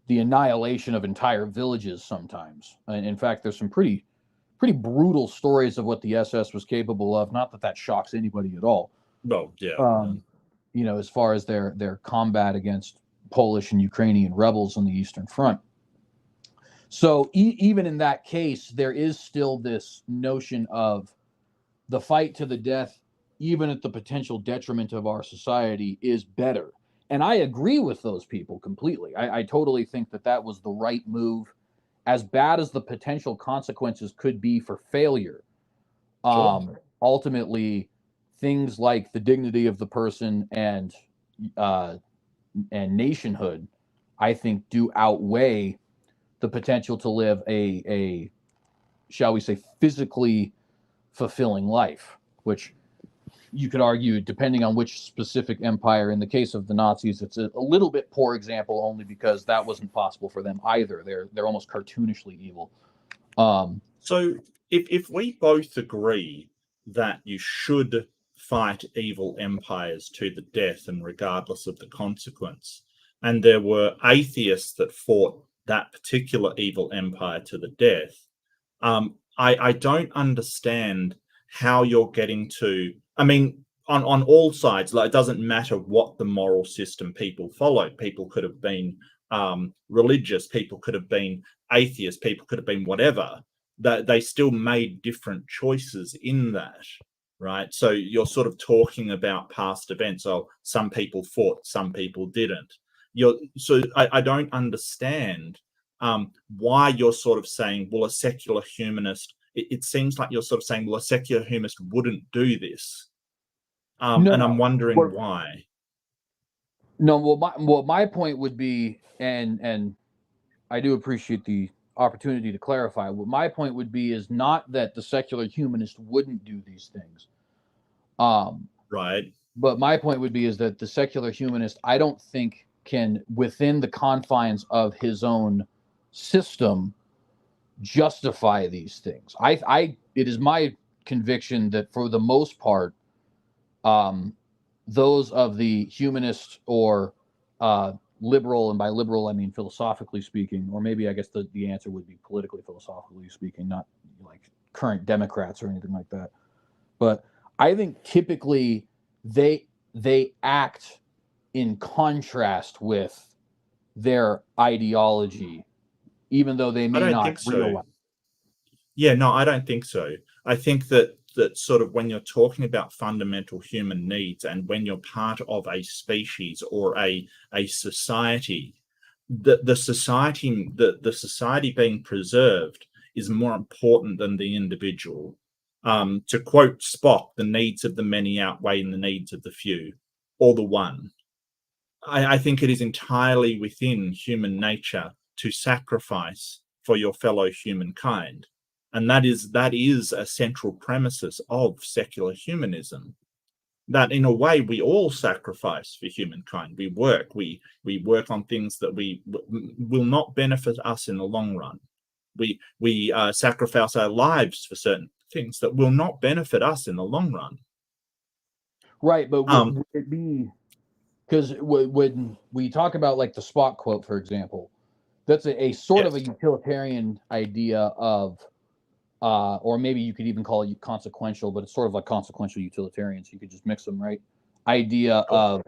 the annihilation of entire villages sometimes. And in fact, there's some pretty brutal stories of what the SS was capable of. Not that that shocks anybody at all. Well, yeah. Um, as far as their combat against Polish and Ukrainian rebels on the Eastern Front. So even in that case, there is still this notion of the fight to the death, even at the potential detriment of our society, is better. And I agree with those people completely. I totally think that was the right move, as bad as the potential consequences could be for failure. Ultimately, things like the dignity of the person and nationhood, I think, do outweigh the potential to live a shall we say, physically fulfilling life, which you could argue, depending on which specific empire. In the case of the Nazis, it's a little bit poor example, only because that wasn't possible for them either. They're almost cartoonishly evil. So if we both agree that you should fight evil empires to the death and regardless of the consequence, and there were atheists that fought that particular evil empire to the death, I don't understand how you're getting to. I mean, on all sides, like, it doesn't matter what the moral system people followed. People could have been religious, people could have been atheists, people could have been whatever. That they still made different choices in that, right? So you're sort of talking about past events. Oh, some people fought, some people didn't. I don't understand why you're sort of saying, well, a secular humanist. It seems like you're sort of saying, well, a secular humanist wouldn't do this, and I'm wondering why. No, well, my point would be, and I do appreciate the opportunity to clarify. What my point would be is not that the secular humanist wouldn't do these things. Right. But my point would be is that the secular humanist, I don't think, can, within the confines of his own system, justify these things. It is my conviction that for the most part, those of the humanist or liberal, and by liberal I mean philosophically speaking, or maybe I guess the answer would be politically philosophically speaking, not like current Democrats or anything like that. But I think typically they act in contrast with their ideology, even though they may I don't not think so. realize. Yeah, no, I don't think so. I think that sort of when you're talking about fundamental human needs and when you're part of a species or a society, the society being preserved is more important than the individual. To quote Spock, the needs of the many outweigh the needs of the few, or the one. I think it is entirely within human nature to sacrifice for your fellow humankind. And that is a central premises of secular humanism. That in a way we all sacrifice for humankind. We work on things that will not benefit us in the long run. We sacrifice our lives for certain things that will not benefit us in the long run. Right, but would it be, because when we talk about like the Spock quote, for example, that's a sort of a utilitarian idea of, or maybe you could even call it consequential, but it's sort of like consequential utilitarian, so you could just mix them, right? Idea of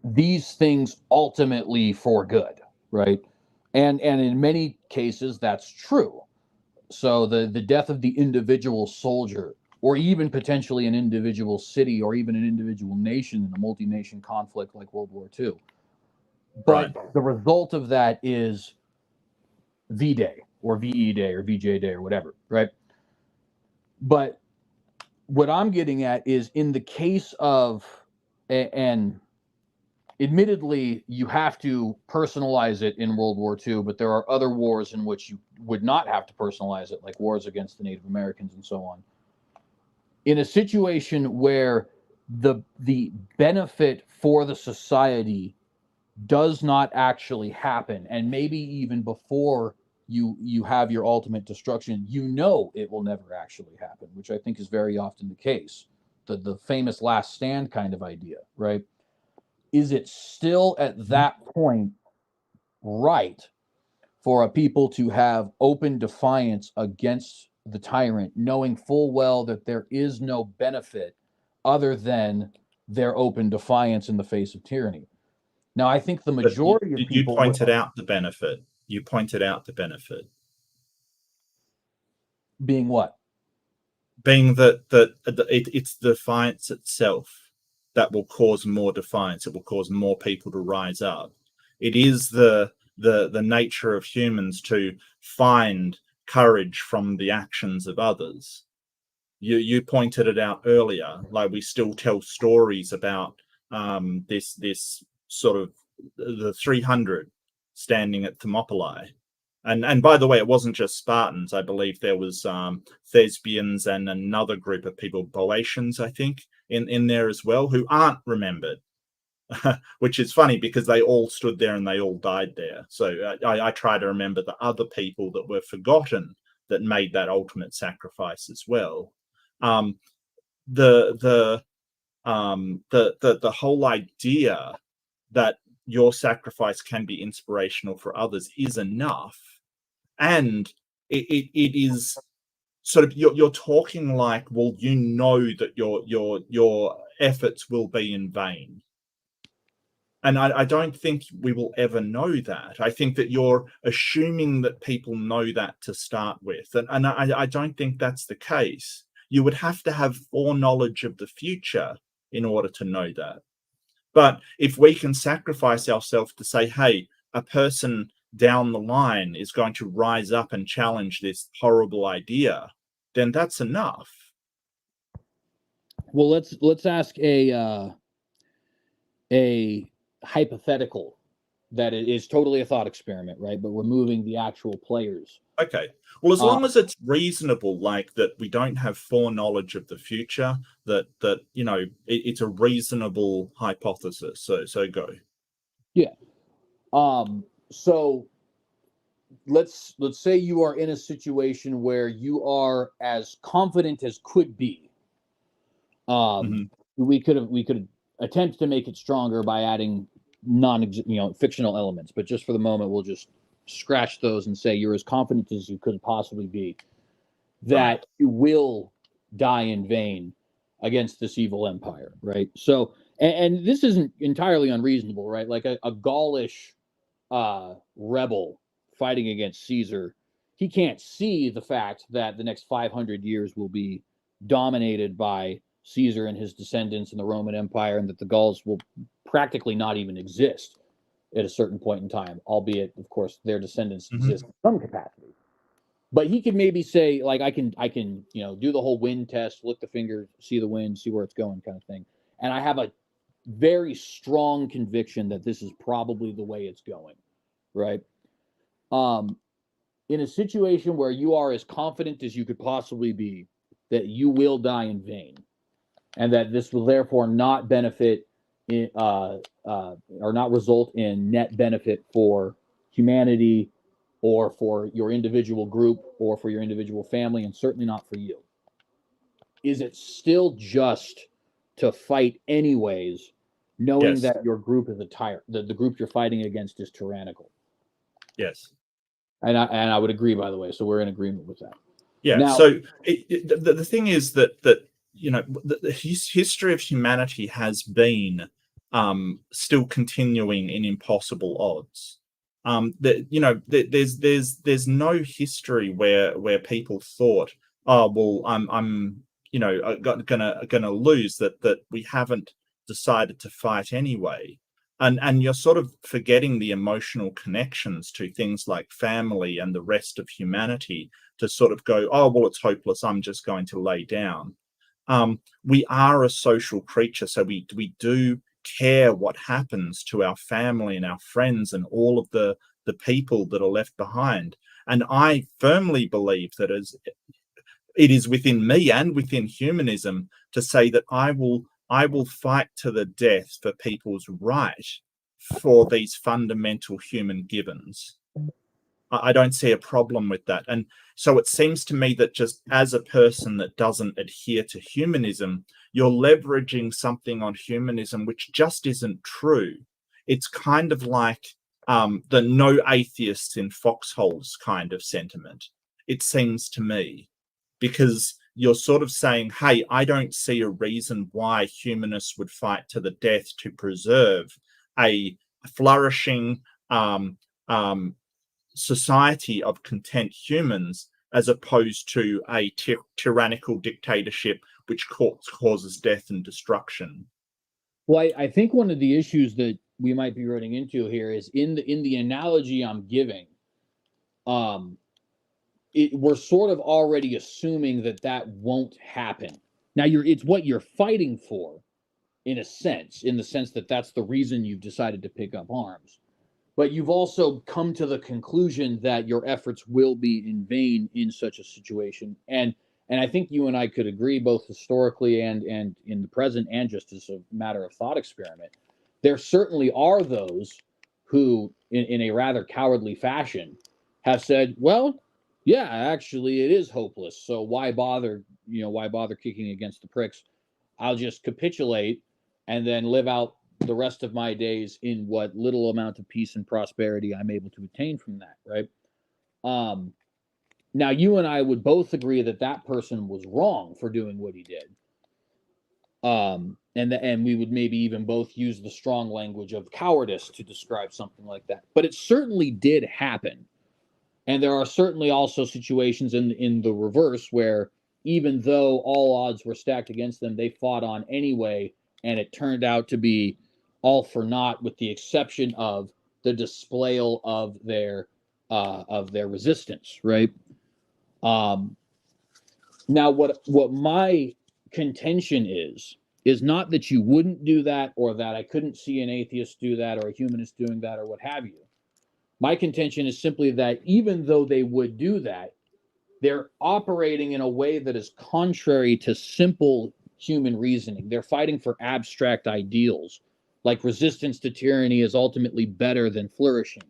these things ultimately for good, right? And in many cases that's true. So the death of the individual soldier, or even potentially an individual city, or even an individual nation in a multi-nation conflict like World War II. But the result of that is V-Day or VE Day or VJ Day or whatever, right? But what I'm getting at is, in the case of, and admittedly, you have to personalize it in World War II, but there are other wars in which you would not have to personalize it, like wars against the Native Americans and so on. In a situation where the benefit for the society does not actually happen, and maybe even before you have your ultimate destruction, it will never actually happen, which I think is very often the case. The famous last stand kind of idea, right? Is it still at that point right for a people to have open defiance against the tyrant, knowing full well that there is no benefit other than their open defiance in the face of tyranny. Now, I think the But majority of you people pointed out the benefit. You pointed out the benefit being what? being that it's defiance itself that will cause more defiance. It will cause more people to rise up. It is the nature of humans to find courage from the actions of others. You pointed it out earlier. Like, we still tell stories about this sort of the 300 standing at Thermopylae. And by the way, it wasn't just Spartans. I believe there was Thespians and another group of people, Boeotians, I think, in there as well, who aren't remembered, which is funny because they all stood there and they all died there. So I try to remember the other people that were forgotten that made that ultimate sacrifice as well. Um, the whole idea that your sacrifice can be inspirational for others is enough, and it is sort of, you're talking like, well, you know that your efforts will be in vain. And I don't think we will ever know that. I think that you're assuming that people know that to start with. And I don't think that's the case. You would have to have foreknowledge of the future in order to know that. But if we can sacrifice ourselves to say, hey, a person down the line is going to rise up and challenge this horrible idea, then that's enough. Well, let's ask a hypothetical that it is totally a thought experiment, right? But removing the actual players. Okay. Well, as long as it's reasonable, like that we don't have foreknowledge of the future, that it's a reasonable hypothesis. So go. Yeah. So let's say you are in a situation where you are as confident as could be. We could attempt to make it stronger by adding fictional elements, but just for the moment, we'll just scratch those and say you're as confident as you could possibly be that Right. you will die in vain against this evil empire, right? So, and this isn't entirely unreasonable, right? Like a Gaulish rebel fighting against Caesar, he can't see the fact that the next 500 years will be dominated by Caesar and his descendants in the Roman Empire, and that the Gauls will practically not even exist at a certain point in time, albeit, of course, their descendants exist in some capacity. But he could maybe say, like, I can, do the whole wind test, lick the finger, see the wind, see where it's going, kind of thing. And I have a very strong conviction that this is probably the way it's going, right? In a situation where you are as confident as you could possibly be that you will die in vain, and that this will therefore not benefit or not result in net benefit for humanity or for your individual group or for your individual family, and certainly not for you. Is it still just to fight anyways, knowing Yes. that your group is the group you're fighting against is tyrannical? Yes. And I would agree, by the way. So we're in agreement with that. Yeah. Now, So the thing is that the history of humanity has been still continuing in impossible odds. There's no history where people thought, oh well, I'm gonna lose, that we haven't decided to fight anyway. And you're sort of forgetting the emotional connections to things like family and the rest of humanity to sort of go, oh well, it's hopeless, I'm just going to lay down. We are a social creature, so we do care what happens to our family and our friends and all of the people that are left behind. And I firmly believe that it is within me and within humanism to say that I will fight to the death for people's right for these fundamental human givens. I don't see a problem with that. And so it seems to me that just as a person that doesn't adhere to humanism, you're leveraging something on humanism which just isn't true. It's kind of like the no atheists in foxholes kind of sentiment, it seems to me, because you're sort of saying, hey, I don't see a reason why humanists would fight to the death to preserve a flourishing society of content humans, as opposed to a tyrannical dictatorship which causes death and destruction. Well, I think one of the issues that we might be running into here is in the analogy I'm giving, we're sort of already assuming that won't happen. Now, it's what you're fighting for, in the sense that that's the reason you've decided to pick up arms. But you've also come to the conclusion that your efforts will be in vain in such a situation. And I think you and I could agree, both historically and in the present, and just as a matter of thought experiment, there certainly are those who, in a rather cowardly fashion, have said, well, yeah, actually, it is hopeless. So why bother? Why bother kicking against the pricks? I'll just capitulate and then live out the rest of my days in what little amount of peace and prosperity I'm able to attain from that, right? Now, you and I would both agree that person was wrong for doing what he did. And we would maybe even both use the strong language of cowardice to describe something like that. But it certainly did happen. And there are certainly also situations in the reverse where, even though all odds were stacked against them, they fought on anyway, and it turned out to be all for naught, with the exception of the display of their resistance, right? Now, what my contention is not that you wouldn't do that, or that I couldn't see an atheist do that, or a humanist doing that, or what have you. My contention is simply that even though they would do that, they're operating in a way that is contrary to simple human reasoning. They're fighting for abstract ideals, like resistance to tyranny is ultimately better than flourishing,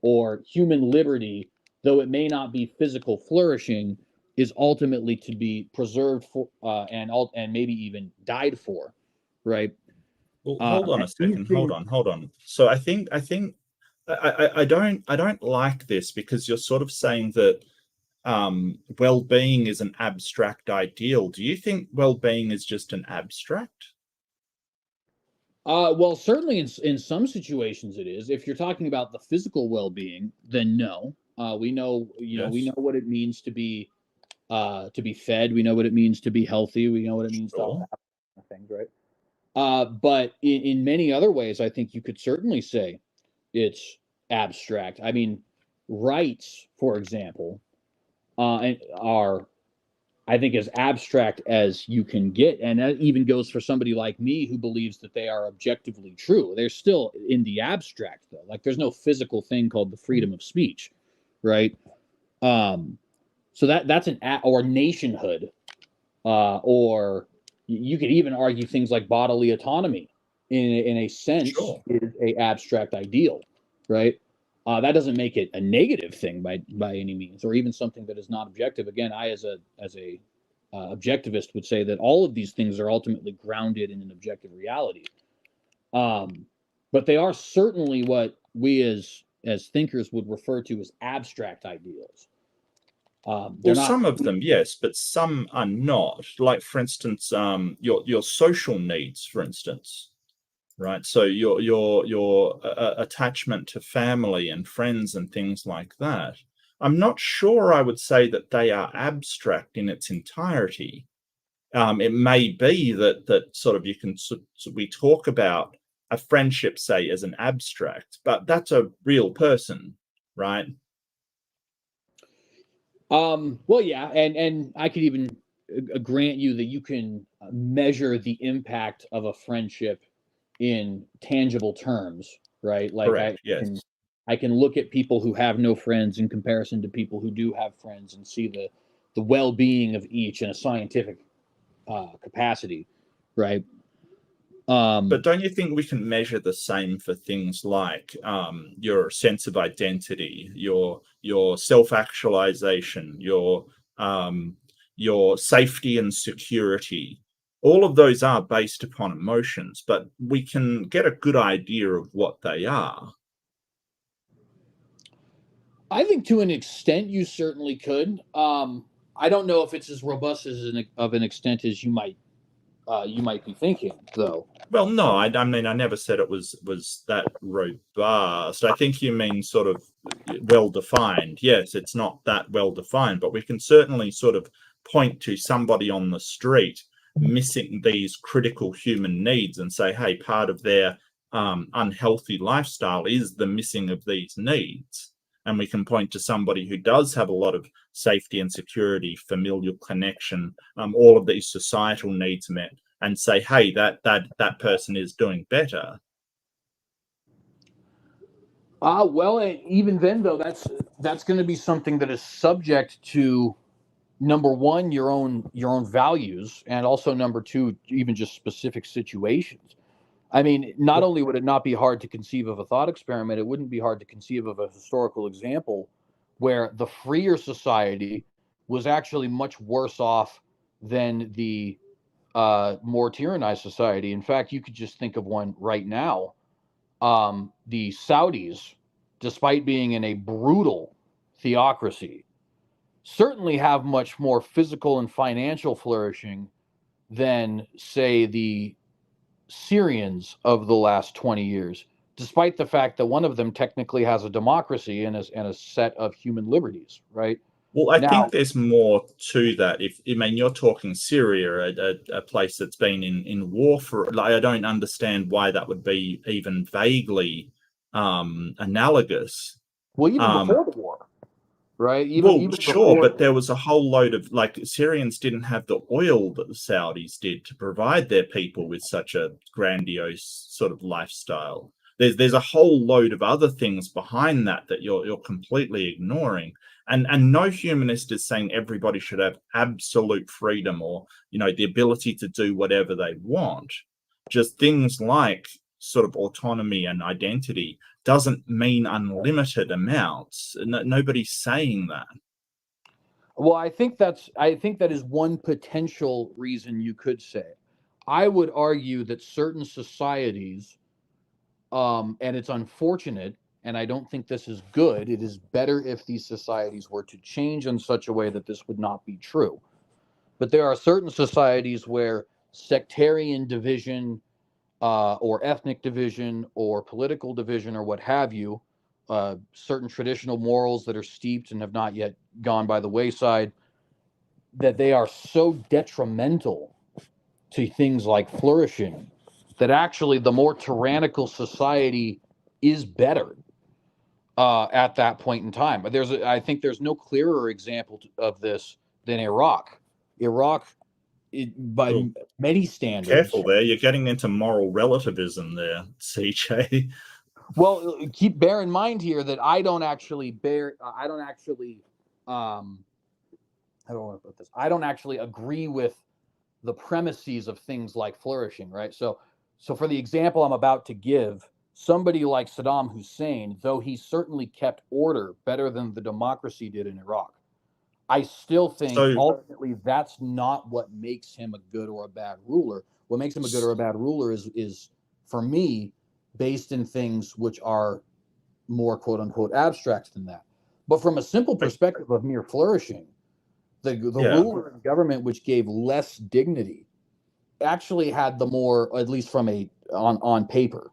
or human liberty, though it may not be physical flourishing, is ultimately to be preserved for, and maybe even died for, right? Well, hold on a second. Hold on. So I think I don't like this, because you're sort of saying that well-being is an abstract ideal. Do you think well-being is just an abstract? Well, certainly in some situations it is. If you're talking about the physical well-being, then no. We know, Yes. we know what it means to be fed. We know what it means to be healthy. We know what it means to all that things, right? But in many other ways, I think you could certainly say it's abstract. I mean, rights, for example, are, I think, as abstract as you can get. And that even goes for somebody like me who believes that they are objectively true. They're still in the abstract, though. Like, there's no physical thing called the freedom of speech, right? So that's or nationhood, or you could even argue things like bodily autonomy in a sense is a abstract ideal, right? That doesn't make it a negative thing by any means, or even something that is not objective. Again, I as a objectivist would say that all of these things are ultimately grounded in an objective reality. But they are certainly what we as thinkers would refer to as abstract ideals. Well, some of them, yes, but some are not. Like, for instance, your social needs, for instance, right? So your attachment to family and friends and things like that. I'm not sure I would say that they are abstract in its entirety. It may be that sort of we talk about a friendship, say, as an abstract, but that's a real person, right? Well, yeah, and I could even grant you that you can measure the impact of a friendship in tangible terms, right? Like, Correct. Yes. I can look at people who have no friends in comparison to people who do have friends, and see the well-being of each in a scientific capacity, right? But don't you think we can measure the same for things like your sense of identity, your self-actualization, your safety and security? All of those are based upon emotions, but we can get a good idea of what they are. I think to an extent you certainly could. I don't know if it's as robust of an extent as you might be thinking, though. Well, no, I mean, I never said it was that robust. I think you mean sort of well defined. Yes, it's not that well defined, but we can certainly sort of point to somebody on the street missing these critical human needs and say, hey, part of their unhealthy lifestyle is the missing of these needs. And we can point to somebody who does have a lot of safety and security, familial connection, all of these societal needs met, and say, hey, that person is doing better. Well, even then, though, that's going to be something that is subject to, number one, your own values, and also number two, even just specific situations. I mean, not only would it not be hard to conceive of a thought experiment, it wouldn't be hard to conceive of a historical example where the freer society was actually much worse off than the more tyrannized society. In fact, you could just think of one right now. The Saudis, despite being in a brutal theocracy, certainly have much more physical and financial flourishing than, say, the Syrians of the last 20 years, despite the fact that one of them technically has a democracy and a set of human liberties, right? Well, I Now, think there's more to that. If I mean, you're talking Syria, a place that's been in war for, like, I don't understand why that would be even vaguely analogous. well, even Um, before the war, right? well, Even sure, before, but there was a whole load of, like, Syrians didn't have the oil that the Saudis did to provide their people with such a grandiose sort of lifestyle. There's a whole load of other things behind that that you're completely ignoring. And no humanist is saying everybody should have absolute freedom or, the ability to do whatever they want. Just things like sort of autonomy and identity doesn't mean unlimited amounts. Nobody's saying that. well, I think that is one potential reason you could say. I would argue that certain societies, and it's unfortunate, and I don't think this is good. It is better if these societies were to change in such a way that this would not be true. But there are certain societies where sectarian division, or ethnic division, or political division, or what have you, certain traditional morals that are steeped and have not yet gone by the wayside, that they are so detrimental to things like flourishing that actually the more tyrannical society is better at that point in time. But I think there's no clearer example of this than Iraq. Iraq, by Well, many standards. careful there. You're getting into moral relativism there, CJ. Well, bear in mind here that I don't actually um, I don't want to put this. I don't actually agree with the premises of things like flourishing, right? So for the example I'm about to give, somebody like Saddam Hussein, though he certainly kept order better than the democracy did in Iraq, I still think So, ultimately that's not what makes him a good or a bad ruler. What makes him a good or a bad ruler is for me based in things which are more quote unquote abstract than that. But from a simple perspective of mere flourishing, the yeah. ruler and government which gave less dignity actually had the more, at least from a on paper,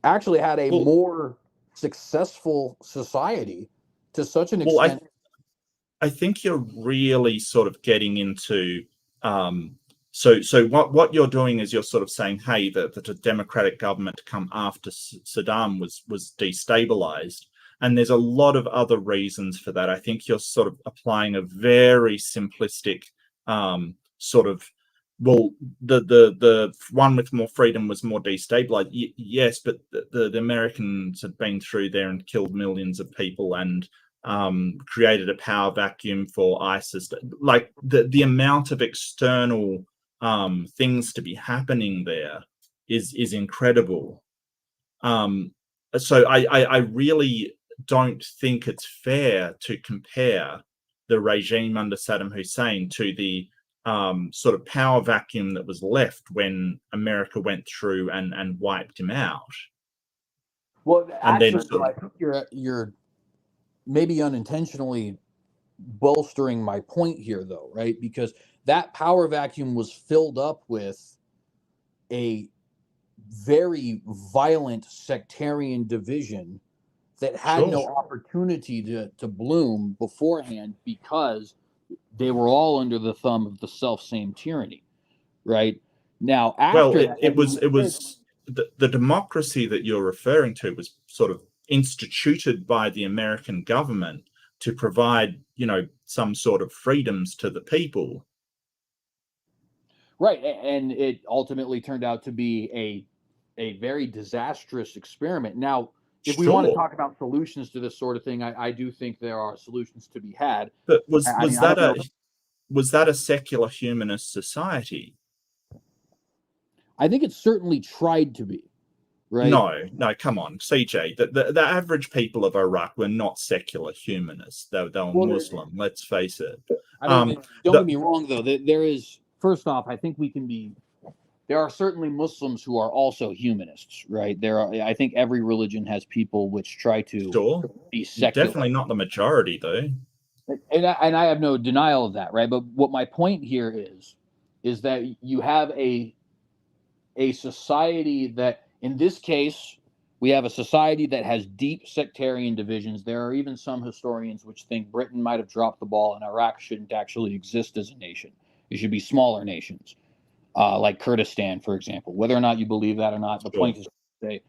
actually had a Well, more successful society to such an well, extent. I think you're really sort of getting into so what you're doing is you're sort of saying, hey, that a democratic government to come after Saddam was destabilized, and there's a lot of other reasons for that. I think you're sort of applying a very simplistic sort of, well, the one with more freedom was more destabilized. Yes, but the Americans had been through there and killed millions of people and created a power vacuum for ISIS. Like the amount of external things to be happening there is incredible. So I really don't think it's fair to compare the regime under Saddam Hussein to the sort of power vacuum that was left when America went through and wiped him out. Well, And then actually, sort of, I think you're maybe unintentionally bolstering my point here, though, right? Because that power vacuum was filled up with a very violent sectarian division that had no opportunity to bloom beforehand because they were all under the thumb of the self-same tyranny, right? Now, Well, after that, it was the democracy that you're referring to was sort of instituted by the American government to provide, some sort of freedoms to the people. right, and it ultimately turned out to be a very disastrous experiment. Now, if we want to Sure, talk about solutions to this sort of thing, I do think there are solutions to be had. but I mean, I don't know. was that a secular humanist society? I think it certainly tried to be, right? No, come on, CJ. The average people of Iraq were not secular humanists. They were Well, Muslim. Let's face it. I mean, don't The get me wrong, though. There is, first off, I think we can be. There are certainly Muslims who are also humanists, right? There are. I think every religion has people which try to Sure, be secular. definitely not the majority, though. And I have no denial of that, right? But what my point here is that you have a society that, in this case, we have a society that has deep sectarian divisions. There are even some historians which think Britain might have dropped the ball and Iraq shouldn't actually exist as a nation. It should be smaller nations, like Kurdistan, for example. Whether or not you believe that or not, the Sure. point is to say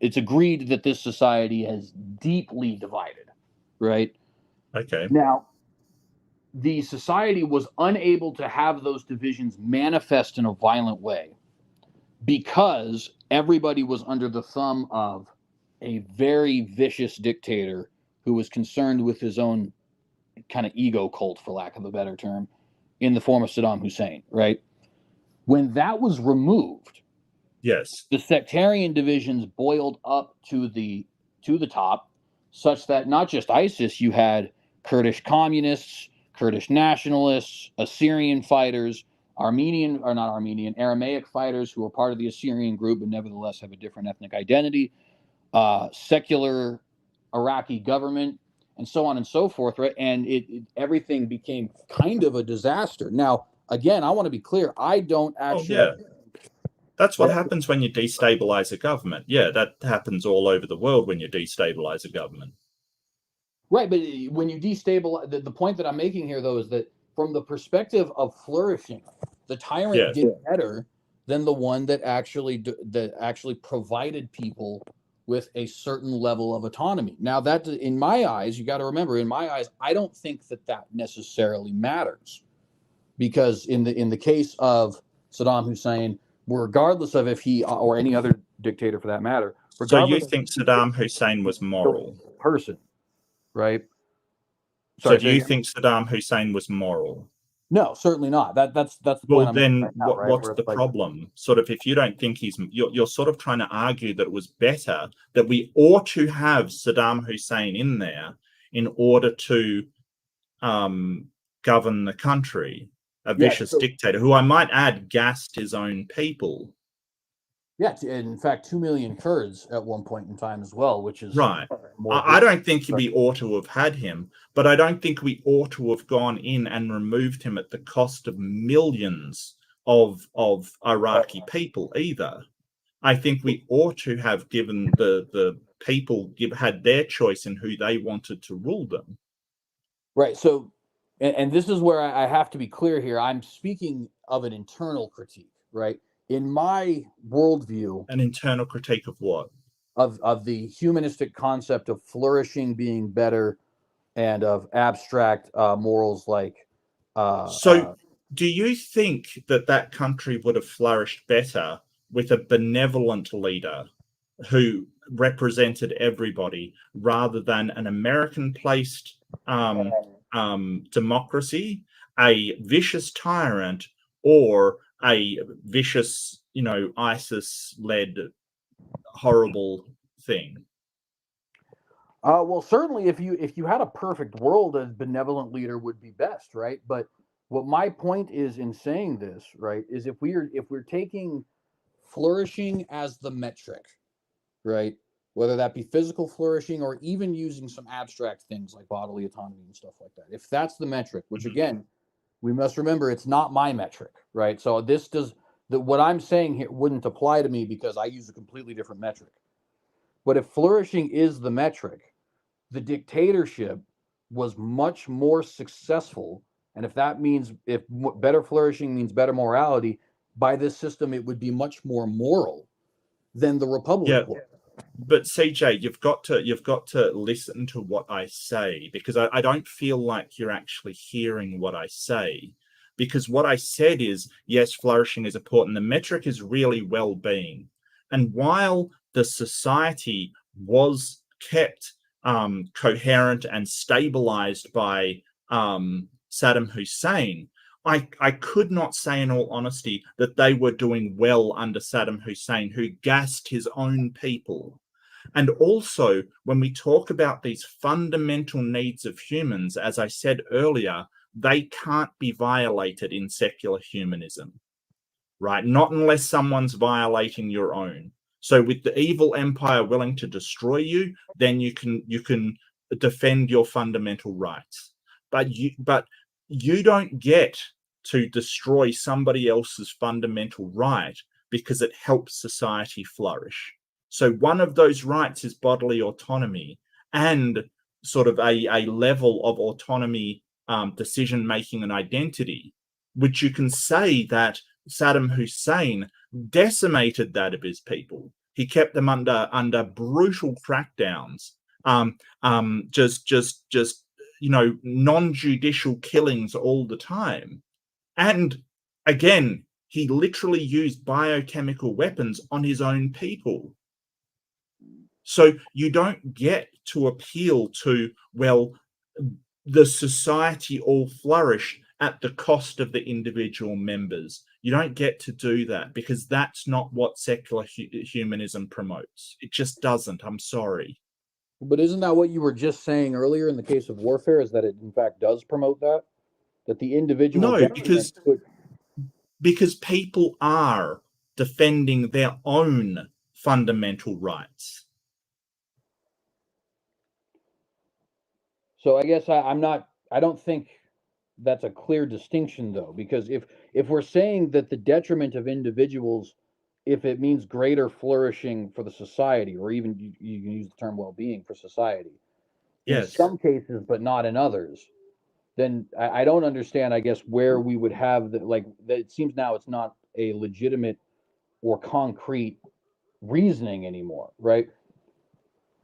it's agreed that this society has deeply divided, right? Okay. Now, the society was unable to have those divisions manifest in a violent way because everybody was under the thumb of a very vicious dictator who was concerned with his own kind of ego cult, for lack of a better term, in the form of Saddam Hussein, right? When that was removed, Yes. the sectarian divisions boiled up to the top, such that not just ISIS, you had Kurdish communists, Kurdish nationalists, Assyrian fighters, Aramaic fighters who are part of the Assyrian group but nevertheless have a different ethnic identity, secular Iraqi government, and so on and so forth, right? And everything became kind of a disaster. Now, again, I want to be clear. I don't Oh, actually. yeah. That's what That, happens when you destabilize a government. Yeah, that happens all over the world when you destabilize a government. right, but when you destabilize, the point that I'm making here, though, is that from the perspective of flourishing, the tyrant Yes. did better than the one that actually provided people with a certain level of autonomy. Now, that in my eyes, you got to remember, in my eyes, I don't think that necessarily matters, because in the case of Saddam Hussein, regardless of if he or any other dictator for that matter, So you regardless of think Saddam Hussein was moral? person, right? So Sorry, do say you again. think Saddam Hussein was moral? No, certainly not. That's the Well, point I'm making then right now, right? what's Where the it's like, problem? Sort of, if you don't think you're sort of trying to argue that it was better, that we ought to have Saddam Hussein in there in order to govern the country, a yeah, vicious so dictator who, I might add, gassed his own people. yeah, in fact, 2 million Kurds at one point in time as well, which is Right. more I vicious. don't think we ought to have had him, but I don't think we ought to have gone in and removed him at the cost of millions of Iraqi people either. I think we ought to have given the people had their choice in who they wanted to rule them. Right. So, and this is where I have to be clear here. I'm speaking of an internal critique, right? In my worldview An internal critique of what? of the humanistic concept of flourishing being better and of abstract morals like uh, So, uh, do you think that that country would have flourished better with a benevolent leader who represented everybody rather than an American placed democracy, a vicious tyrant, or a vicious, ISIS led horrible thing? well, certainly if you had a perfect world, a benevolent leader would be best, right? But what my point is in saying this, right, is if we're taking flourishing as the metric, right? whether that be physical flourishing or even using some abstract things like bodily autonomy and stuff like that. If that's the metric, which again, we must remember it's not my metric, right? So this does what I'm saying here wouldn't apply to me because I use a completely different metric. But if flourishing is the metric, the dictatorship was much more successful. And if that means, if better flourishing means better morality, by this system, it would be much more moral than the republic Yeah, was. but CJ, you've got to listen to what I say, because I don't feel like you're actually hearing what I say. Because what I said is, yes, flourishing is important. The metric is really well-being. And while the society was kept coherent and stabilized by Saddam Hussein, I could not say in all honesty that they were doing well under Saddam Hussein, who gassed his own people. And also, when we talk about these fundamental needs of humans, as I said earlier, they can't be violated in secular humanism, right? Not unless someone's violating your own. So with the evil empire willing to destroy you, then you can defend your fundamental rights. But you don't get to destroy somebody else's fundamental right because it helps society flourish. So one of those rights is bodily autonomy and sort of a level of autonomy, decision making, and identity, which you can say that Saddam Hussein decimated that of his people. He kept them under brutal crackdowns, just non-judicial killings all the time. And again, he literally used biochemical weapons on his own people. So you don't get to appeal to, well, the society all flourish at the cost of the individual members. You don't get to do that, because that's not what secular humanism promotes. It just doesn't. I'm sorry. But isn't that what you were just saying earlier in the case of warfare, is that it in fact does promote that? That the individual No, detriment could. because people are defending their own fundamental rights. So I guess I don't think that's a clear distinction though, because if we're saying that the detriment of individuals, if it means greater flourishing for the society, or even you can use the term well-being for society, in Yes. some cases but not in others, then I don't understand, I guess, where we would have the, like, that. It seems now it's not a legitimate or concrete reasoning anymore, right?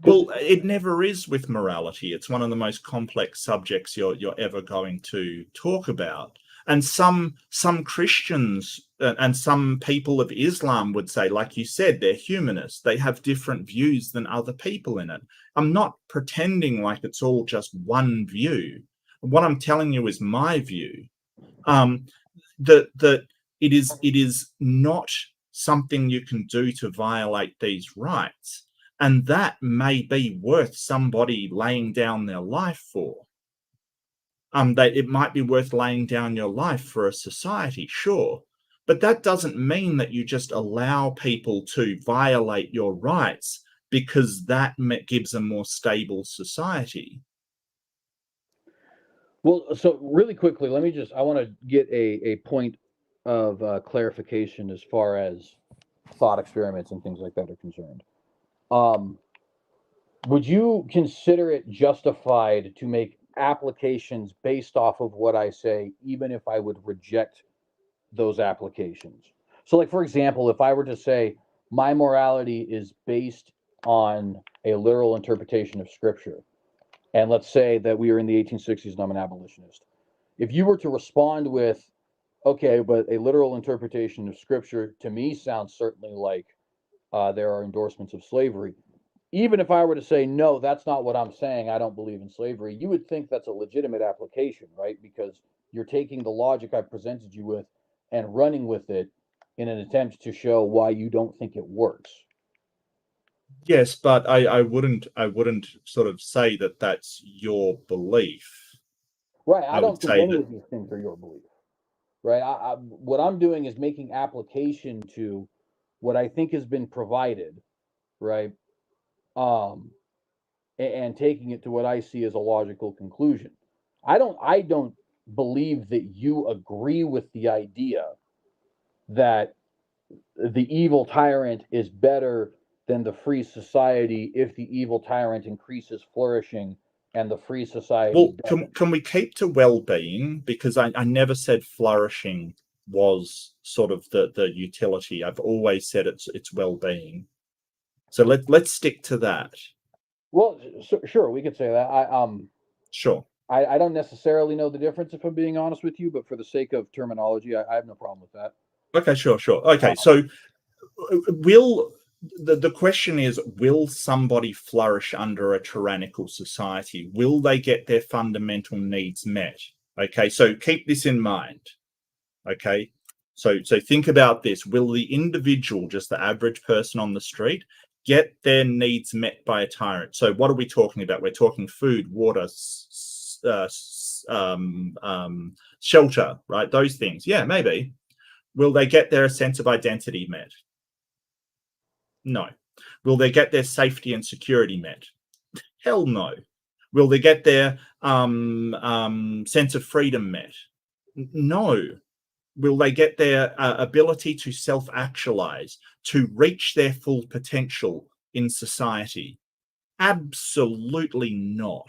Because Well, it never is with morality. It's one of the most complex subjects you're ever going to talk about. And some Christians and some people of Islam would say, like you said, they're humanists. They have different views than other people in it. I'm not pretending like it's all just one view. What I'm telling you is my view. Um, that it is not something you can do to violate these rights, and that may be worth somebody laying down their life for. That it might be worth laying down your life for a society, sure, but that doesn't mean that you just allow people to violate your rights because that gives a more stable society. well, so really quickly, let me just, I want to get a point of clarification as far as thought experiments and things like that are concerned. Um, would you consider it justified to make applications based off of what I say, even if I would reject those applications? So, like, for example, if I were to say my morality is based on a literal interpretation of scripture, and let's say that we are in the 1860s and I'm an abolitionist, if you were to respond with, okay, but a literal interpretation of scripture to me sounds certainly like there are endorsements of slavery. Even if I were to say, no, that's not what I'm saying, I don't believe in slavery, you would think that's a legitimate application, right? Because you're taking the logic I presented you with and running with it in an attempt to show why you don't think it works. Yes, but I wouldn't sort of say that that's your belief. Right. I I would don't think say any that, of these things are your belief. Right. What I'm doing is making application to what I think has been provided, right? um, and taking it to what I see as a logical conclusion. I don't believe that you agree with the idea that the evil tyrant is better than the free society if the evil tyrant increases flourishing and the free society Well, doesn't. can we keep to well-being? Because I never said flourishing was sort of the utility. I've always said it's well-being. So let's stick to that. Well, sure, we could say that. Sure. I don't necessarily know the difference if I'm being honest with you, but for the sake of terminology, I have no problem with that. Okay, sure. Okay, Um, so will the question is, will somebody flourish under a tyrannical society? Will they get their fundamental needs met? Okay, so keep this in mind. Okay, so think about this. Will the individual, just the average person on the street, get their needs met by a tyrant? So what are we talking about? We're talking food, water, shelter, right? Those things. Yeah, maybe. Will they get their sense of identity met? No. Will they get their safety and security met? Hell no. Will they get their sense of freedom met? No. Will they get their ability to self-actualize, to reach their full potential in society? Absolutely not.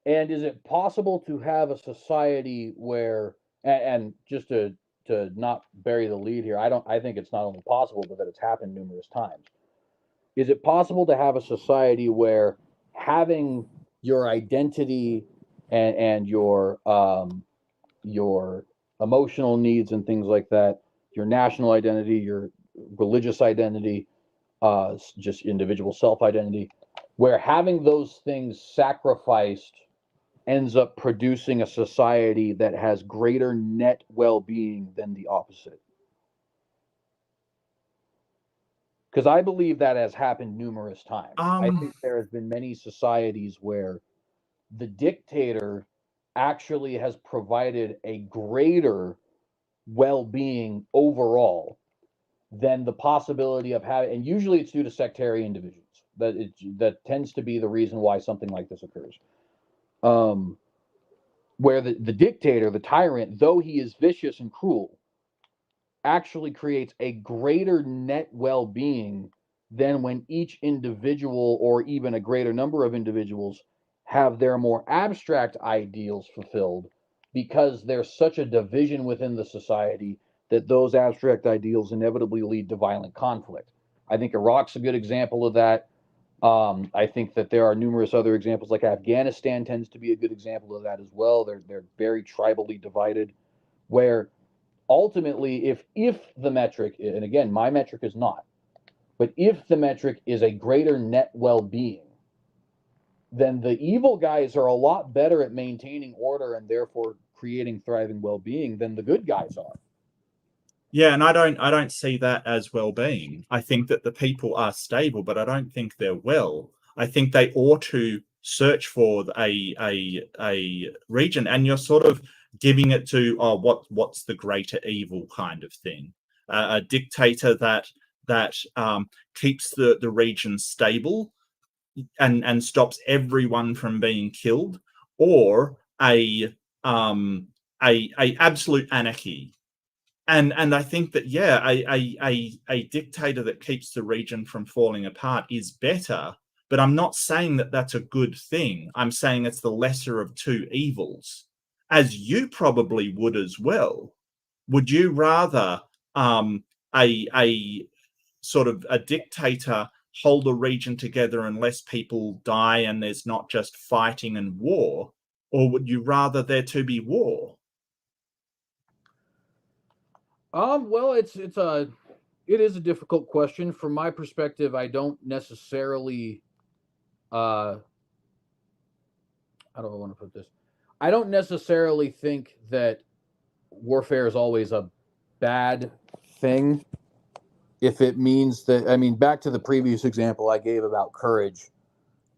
and is it possible to have a society where, and just to not bury the lead here, I think it's not only possible, but that it's happened numerous times. Is it possible to have a society where having your identity and your emotional needs and things like that, your national identity, your religious identity, just individual self identity, where having those things sacrificed ends up producing a society that has greater net well being than the opposite? Because I believe that has happened numerous times. I Um, think there has been many societies where the dictator actually has provided a greater well-being overall than the possibility of having, and usually it's due to sectarian divisions. That tends to be the reason why something like this occurs. Um, where the dictator, the tyrant, though he is vicious and cruel, actually creates a greater net well-being than when each individual or even a greater number of individuals have their more abstract ideals fulfilled, because there's such a division within the society that those abstract ideals inevitably lead to violent conflict. I think Iraq's a good example of that. I think that there are numerous other examples, like Afghanistan tends to be a good example of that as well. They're very tribally divided, where ultimately, if the metric, and again, my metric is not, but if the metric is a greater net well-being, then the evil guys are a lot better at maintaining order and therefore creating thriving well-being than the good guys are. yeah, and I don't see that as well-being. I think that the people are stable, but I don't think they're well. I think they ought to search for a region, and you're sort of giving it to, oh, what's the greater evil kind of thing. A dictator that keeps the region stable and stops everyone from being killed, or um a absolute anarchy. And I think that, yeah, a dictator that keeps the region from falling apart is better, but I'm not saying that that's a good thing. I'm saying it's the lesser of two evils, as you probably would as well. Would you rather a sort of a dictator hold the region together and less people die and there's not just fighting and war, or would you rather there to be war? Well, it is a difficult question. From my perspective, I don't necessarily, uh, how do I want to put this? I don't necessarily think that warfare is always a bad thing if it means that, I mean, back to the previous example I gave about courage.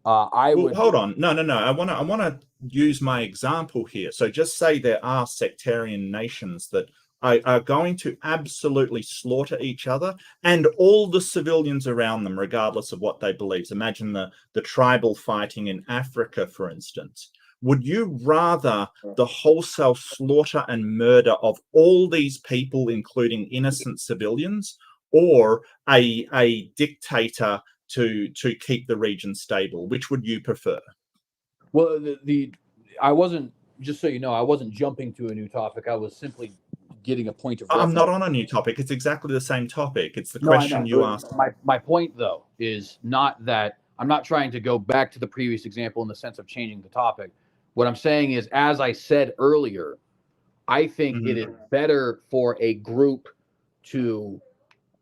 I Well, would, hold on. No. I want to use my example here. So just say there are sectarian nations that are going to absolutely slaughter each other and all the civilians around them, regardless of what they believe. Imagine the tribal fighting in Africa, for instance. Would you rather the wholesale slaughter and murder of all these people, including innocent civilians, or a dictator to keep the region stable? Which would you prefer? Well, I wasn't, just so you know, I wasn't jumping to a new topic. I was simply getting a point of reference. I'm not on a new topic. It's exactly the same topic. It's the No, I question know. you asked. My point, though, is not that I'm not trying to go back to the previous example in the sense of changing the topic. What I'm saying is, as I said earlier, I think it is better for a group to,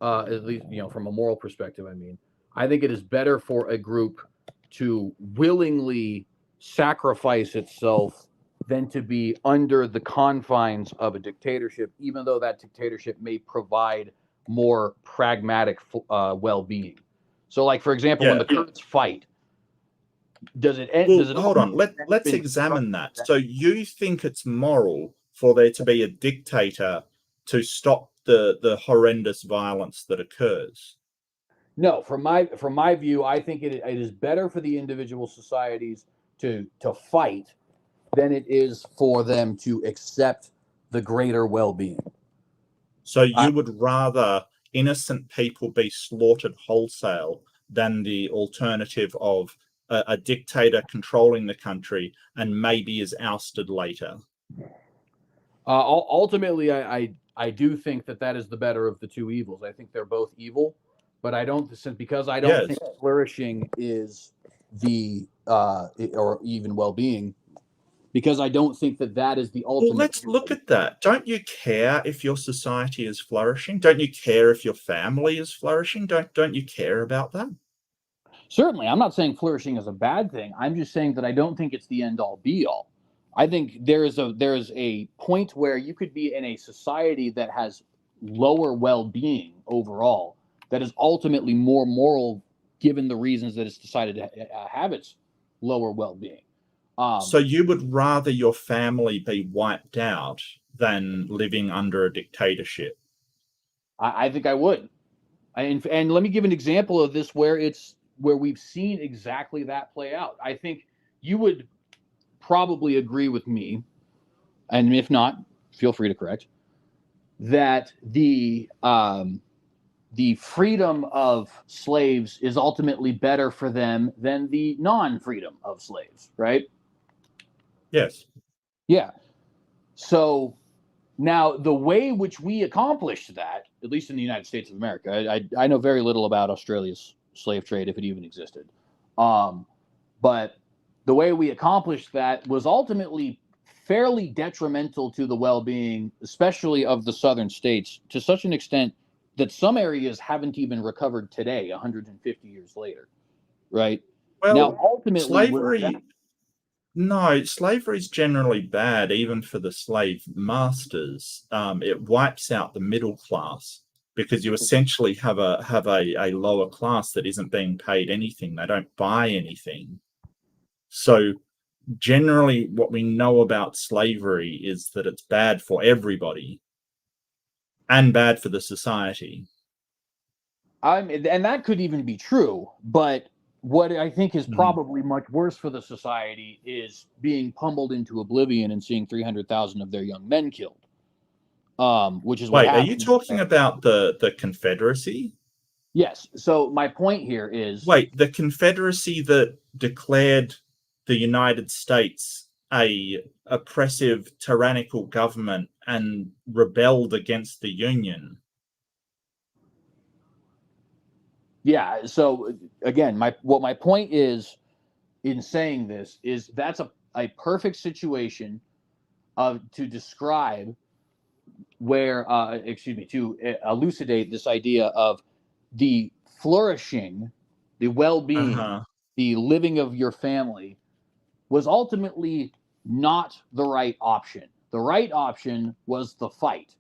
at least, from a moral perspective, I mean, I think it is better for a group to willingly sacrifice itself than to be under the confines of a dictatorship, even though that dictatorship may provide more pragmatic well-being. So, like, for example, when the Kurds fight, does it end? Well, hold on. Let's examine that. So you think it's moral for there to be a dictator to stop the horrendous violence that occurs? No, from my view, I think it is better for the individual societies to fight than it is for them to accept the greater well-being. So you would rather innocent people be slaughtered wholesale than the alternative of a dictator controlling the country and maybe is ousted later? Ultimately, I do think that is the better of the two evils. I think they're both evil, but I don't think flourishing is the or even well-being, because I don't think that is the ultimate. Well, let's look at that. Don't you care if your society is flourishing? Don't you care if your family is flourishing? Don't you care about that? Certainly, I'm not saying flourishing is a bad thing. I'm just saying that I don't think it's the end all be all. I think there is a point where you could be in a society that has lower well-being overall, that is ultimately more moral, given the reasons that it's decided to have its lower well-being. So you would rather your family be wiped out than living under a dictatorship? I think I would. And let me give an example of this where we've seen exactly that play out. I think you would probably agree with me, and if not, feel free to correct, that the freedom of slaves is ultimately better for them than the non-freedom of slaves, right? Yes. Yeah. So now the way which we accomplished that, at least in the United States of America, I know very little about Australia's slave trade, if it even existed. But the way we accomplished that was ultimately fairly detrimental to the well-being, especially of the southern states, to such an extent that some areas haven't even recovered today, 150 years later, right? Well, now, ultimately, slavery is generally bad, even for the slave masters. It wipes out the middle class because you essentially have a lower class that isn't being paid anything. They don't buy anything. So generally, what we know about slavery is that it's bad for everybody and bad for the society. And that could even be true, but what I think is probably much worse for the society is being pummeled into oblivion and seeing 300,000 of their young men killed. Which is Wait, are you talking about the Confederacy? Yes. So my point here is, wait, the Confederacy that declared the United States a oppressive, tyrannical government and rebelled against the Union. Yeah. So again, my point is, in saying this, is that's a perfect situation to describe where, to elucidate this idea of the flourishing, the well-being, the living of your family was ultimately not the right option. The right option was the fight,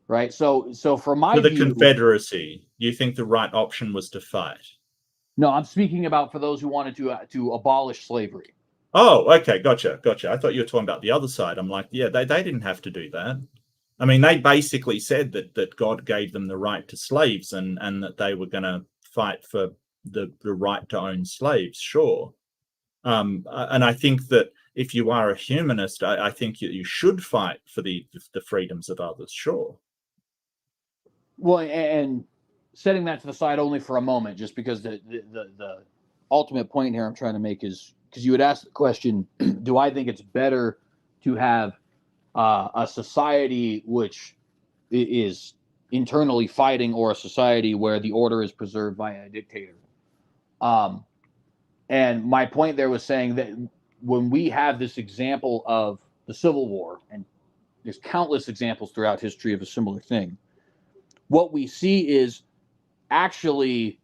right? So for my For the view, Confederacy, you think the right option was to fight? No, I'm speaking about for those who wanted to abolish slavery. Oh, okay, gotcha. I thought you were talking about the other side. I'm like, yeah, they didn't have to do that. I mean, they basically said that God gave them the right to slaves, and that they were going to fight for the right to own slaves. Sure. And I think that if you are a humanist, I think you should fight for the freedoms of others. Sure. Well, and setting that to the side only for a moment, just because the ultimate point here I'm trying to make is, because you had asked the question, do I think it's better to have a society which is internally fighting, or a society where the order is preserved by a dictator? And my point there was saying that when we have this example of the Civil War, and there's countless examples throughout history of a similar thing, what we see is actually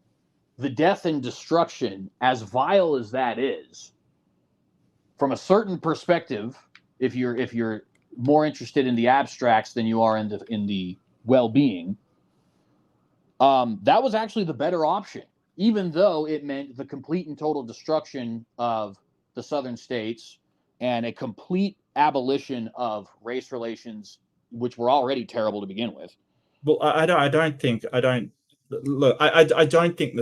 the death and destruction, as vile as that is, from a certain perspective, if you're more interested in the abstracts than you are in the well-being, that was actually the better option, even though it meant the complete and total destruction of the southern states and a complete abolition of race relations, which were already terrible to begin with. Well, I don't think the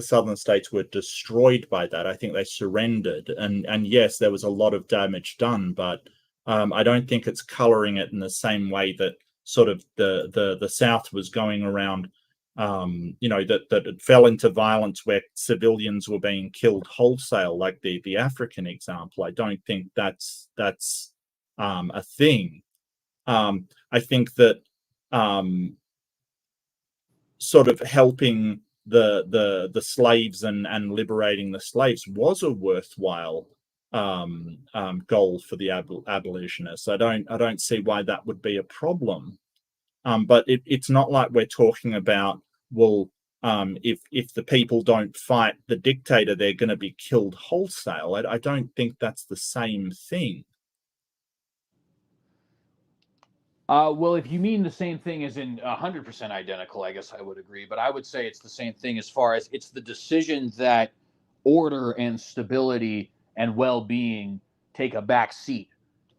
southern states were destroyed by that. I think they surrendered, and yes, there was a lot of damage done, but I don't think it's coloring it in the same way that sort of the South was going around. That it fell into violence where civilians were being killed wholesale, like the African example. I don't think that's a thing. I think that sort of helping the slaves and liberating the slaves was a worthwhile goal for the abolitionists. I don't see why that would be a problem. But it's not like we're talking about, well, if the people don't fight the dictator, they're going to be killed wholesale. I don't think that's the same thing. Well, if you mean the same thing as in 100% identical, I guess I would agree. But I would say it's the same thing as far as it's the decision that order and stability and well-being take a back seat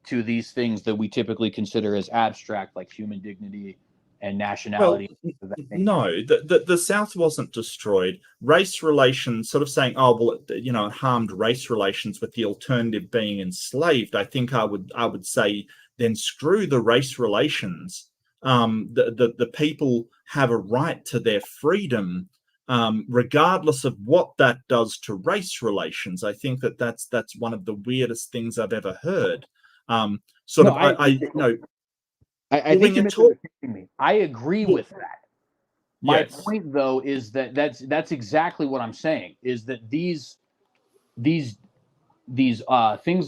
to these things that we typically consider as abstract, like human dignity and nationality. Well, no, the South wasn't destroyed. Race relations, sort of saying, oh well, it harmed race relations with the alternative being enslaved. I think I would say, then screw the race relations. The people have a right to their freedom, regardless of what that does to race relations. I think that's one of the weirdest things I've ever heard. I think you're misunderstanding me. I agree with that. My point, though, is that's exactly what I'm saying. Is that these things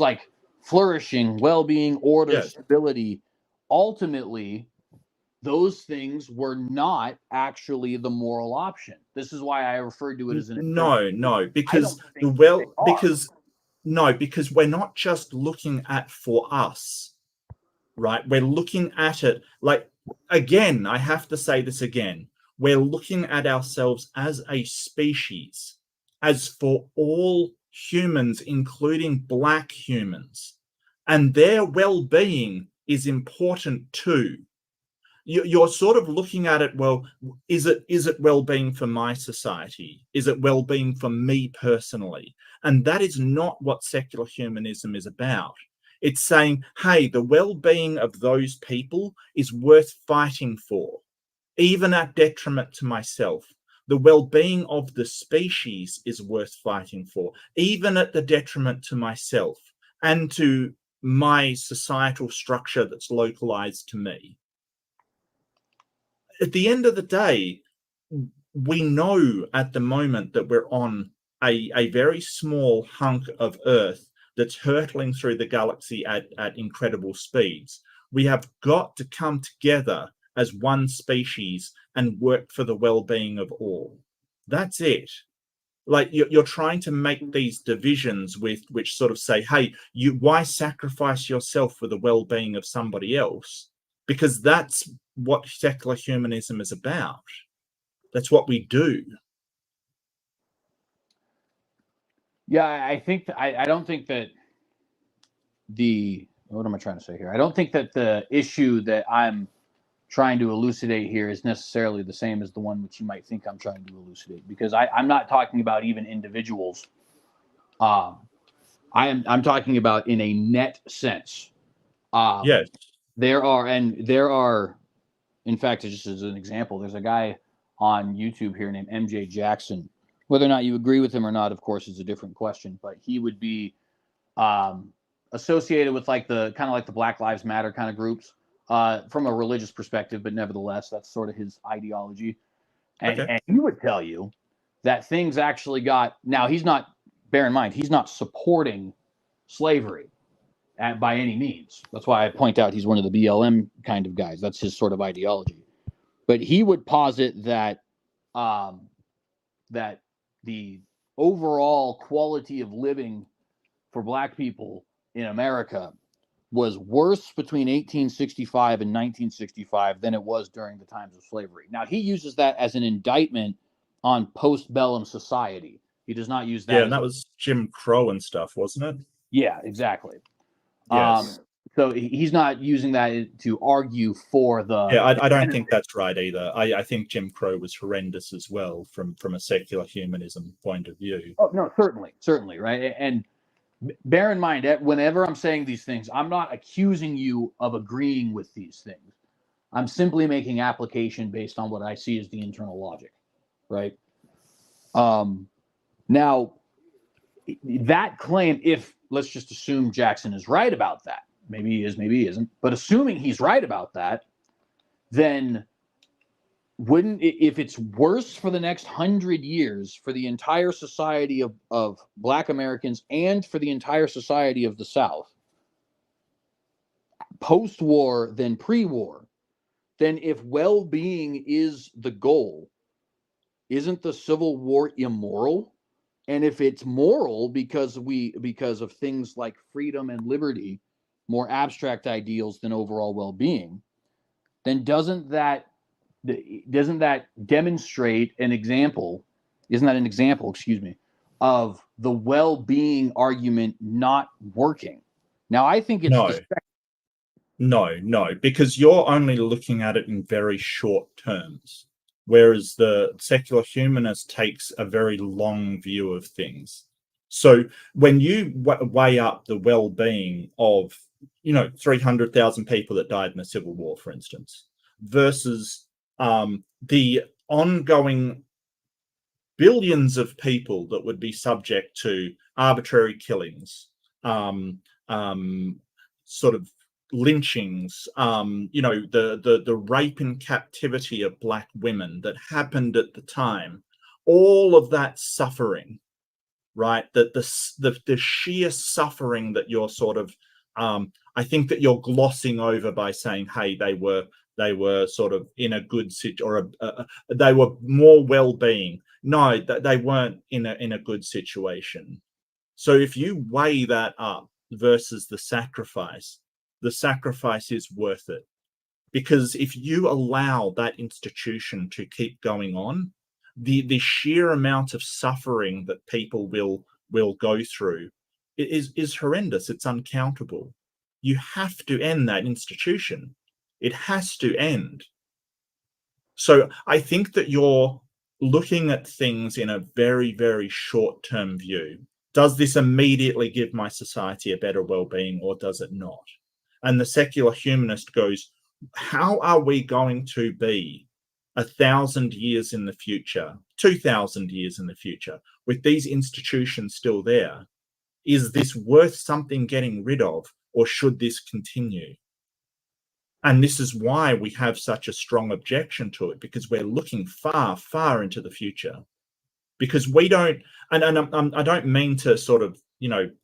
like flourishing, well-being, order, stability, ultimately, those things were not actually the moral option. This is why I referred to it as an because we're not just looking at for us, right? We're looking at it like, again, I have to say this again. We're looking at ourselves as a species, as for all humans, including black humans, and their well-being is important too. You're sort of looking at it, well, is it well-being for my society? Is it well-being for me personally? And that is not what secular humanism is about. It's saying, hey, the well-being of those people is worth fighting for, even at detriment to myself. The well-being of the species is worth fighting for, even at the detriment to myself and to my societal structure that's localized to me. At the end of the day, we know at the moment that we're on a very small hunk of Earth that's hurtling through the galaxy at incredible speeds. We have got to come together as one species and work for the well-being of all. That's it. Like, you're trying to make these divisions which sort of say, hey, why sacrifice yourself for the well-being of somebody else? Because that's what secular humanism is about. That's what we do. Yeah, I think I don't think that what am I trying to say here? I don't think that the issue that I'm trying to elucidate here is necessarily the same as the one which you might think I'm trying to elucidate, because I'm not talking about even individuals. I'm talking about in a net sense. Yes. There are, in fact, just as an example, there's a guy on YouTube here named MJ Jackson. Whether or not you agree with him or not, of course, is a different question. But he would be associated with like the kind of like the Black Lives Matter kind of groups from a religious perspective, but nevertheless, that's sort of his ideology. And, Okay. and he would tell you that things actually got. Now, he's not. Bear in mind, he's not supporting slavery by any means. That's why I point out he's one of the BLM kind of guys. That's his sort of ideology. But he would posit that that the overall quality of living for Black people in America was worse between 1865 and 1965 than it was during the times of slavery. Now, he uses that as an indictment on postbellum society. He does not use that. Yeah, and that was Jim Crow and stuff, wasn't it? Yeah, exactly. Yes. So he's not using that to argue for the. Yeah, I don't think that's right either. I think Jim Crow was horrendous as well from a secular humanism point of view. Oh no, certainly, right. And bear in mind that whenever I'm saying these things, I'm not accusing you of agreeing with these things. I'm simply making application based on what I see as the internal logic, right? Now, that claim, if let's just assume Jackson is right about that, maybe he is, maybe he isn't, but assuming he's right about that, then wouldn't, if it's worse for the next 100 years for the entire society of Black Americans and for the entire society of the South, post-war than pre-war, then if well-being is the goal, isn't the Civil War immoral? And if it's moral because of things like freedom and liberty, more abstract ideals than overall well-being, then doesn't that demonstrate an example? Isn't that an example, excuse me, of the well-being argument not working? Now, I think it's No, because you're only looking at it in very short terms, whereas the secular humanist takes a very long view of things. So when you weigh up the well-being of, 300,000 people that died in the Civil War, for instance, versus the ongoing billions of people that would be subject to arbitrary killings, sort of lynchings, the rape in captivity of Black women that happened at the time, all of that suffering, right? That the sheer suffering that you're sort of, I think that you're glossing over by saying, hey, they were sort of in a good situation, or they were more well-being. No, they weren't in a good situation. So if you weigh that up versus the sacrifice is worth it. Because if you allow that institution to keep going on, the sheer amount of suffering that people will go through is horrendous. It's uncountable. You have to end that institution. It has to end. So I think that you're looking at things in a very, very short-term view. Does this immediately give my society a better well-being, or does it not? And the secular humanist goes, how are we going to be 1,000 years in the future, 2,000 years in the future, with these institutions still there? Is this worth something getting rid of, or should this continue? And this is why we have such a strong objection to it, because we're looking far, far into the future. Because we don't, and I don't mean to sort of,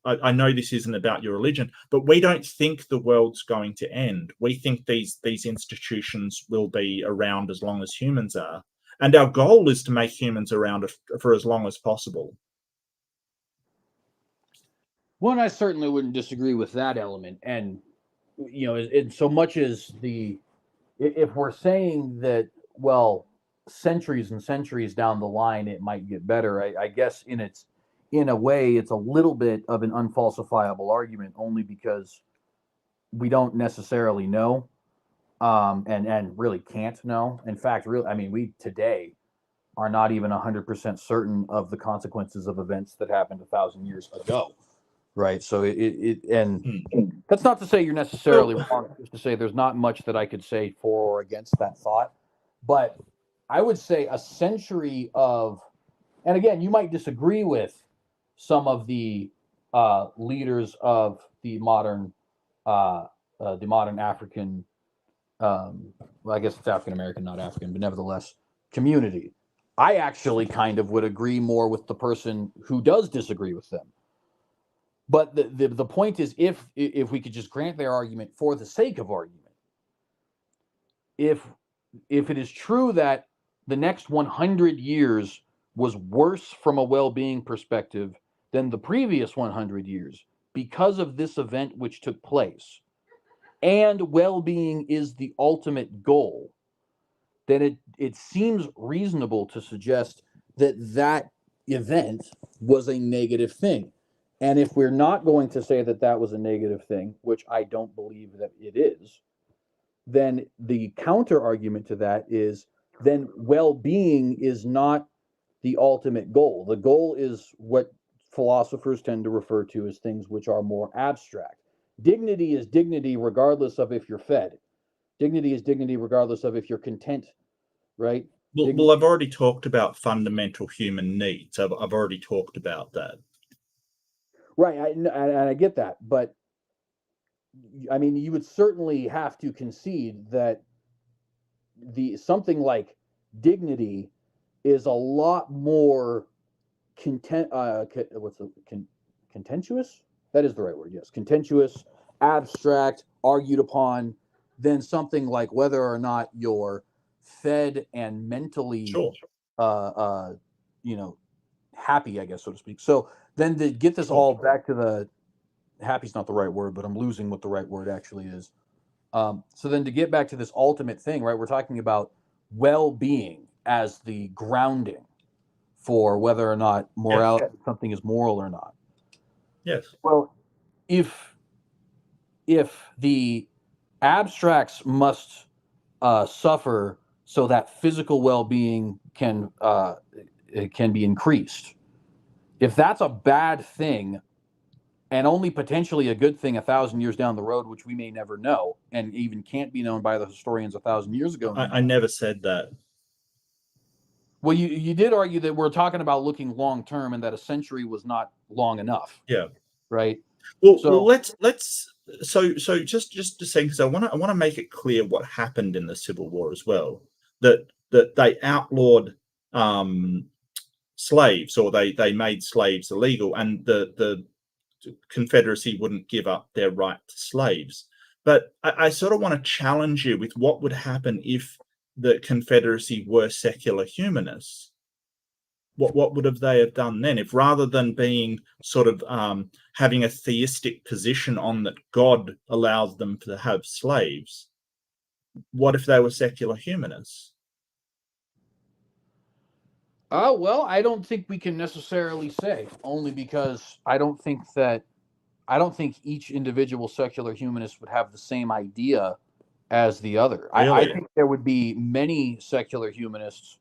I know this isn't about your religion, but we don't think the world's going to end. We think these institutions will be around as long as humans are. And our goal is to make humans around for as long as possible. Well, I certainly wouldn't disagree with that element. And, in so much as if we're saying that, well, centuries and centuries down the line, it might get better, I guess in a way, it's a little bit of an unfalsifiable argument, only because we don't necessarily know. and really can't know. In fact, really, I mean, we today are not even 100% certain of the consequences of events that happened 1,000 years ago, right? So and that's not to say you're necessarily Well, wrong. Just to say there's not much that I could say for or against that thought, but I would say a century of, and again, you might disagree with some of the leaders of the modern African, well, I guess it's African American, not African, but nevertheless, community. I actually kind of would agree more with the person who does disagree with them. But the point is, if we could just grant their argument for the sake of argument, if it is true that the next 100 years was worse from a well-being perspective than the previous 100 years because of this event which took place, and well-being is the ultimate goal, then it seems reasonable to suggest that that event was a negative thing. And if we're not going to say that that was a negative thing, which I don't believe that it is, then the counter argument to that is then well-being is not the ultimate goal. The goal is what philosophers tend to refer to as things which are more abstract. Dignity is dignity regardless of if you're fed. Dignity is dignity regardless of if you're content, right? well, I've already talked about fundamental human needs. I've already talked about that. Right, I get that, but I mean, you would certainly have to concede that the something like dignity is a lot more contentious? That is the right word. Yes, contentious, abstract, argued upon than something like whether or not you're fed and mentally, Sure. you know, happy, I guess, so to speak. So then to get this all back to the happy's not the right word, but I'm losing what the right word actually is. So then to get back to this ultimate thing, right? We're talking about well-being as the grounding for whether or not morality, something is moral or not. Yes. Well, if the abstracts must suffer so that physical well-being can be increased, if that's a bad thing and only potentially a good thing 1,000 years down the road, which we may never know, and even can't be known by the historians 1,000 years ago. I never said that. Well, you did argue that we're talking about looking long term, and that a century was not long enough. Yeah. Right. Well, let's so just to say, because I want to make it clear what happened in the Civil War as well. That they outlawed slaves, or they made slaves illegal, and the Confederacy wouldn't give up their right to slaves. But I sort of want to challenge you with what would happen if the Confederacy were secular humanists. What would they have done then, if rather than being sort of having a theistic position on that God allows them to have slaves, what if they were secular humanists? Well, I don't think we can necessarily say, only because I don't think each individual secular humanist would have the same idea as the other. Really? I think there would be many secular humanists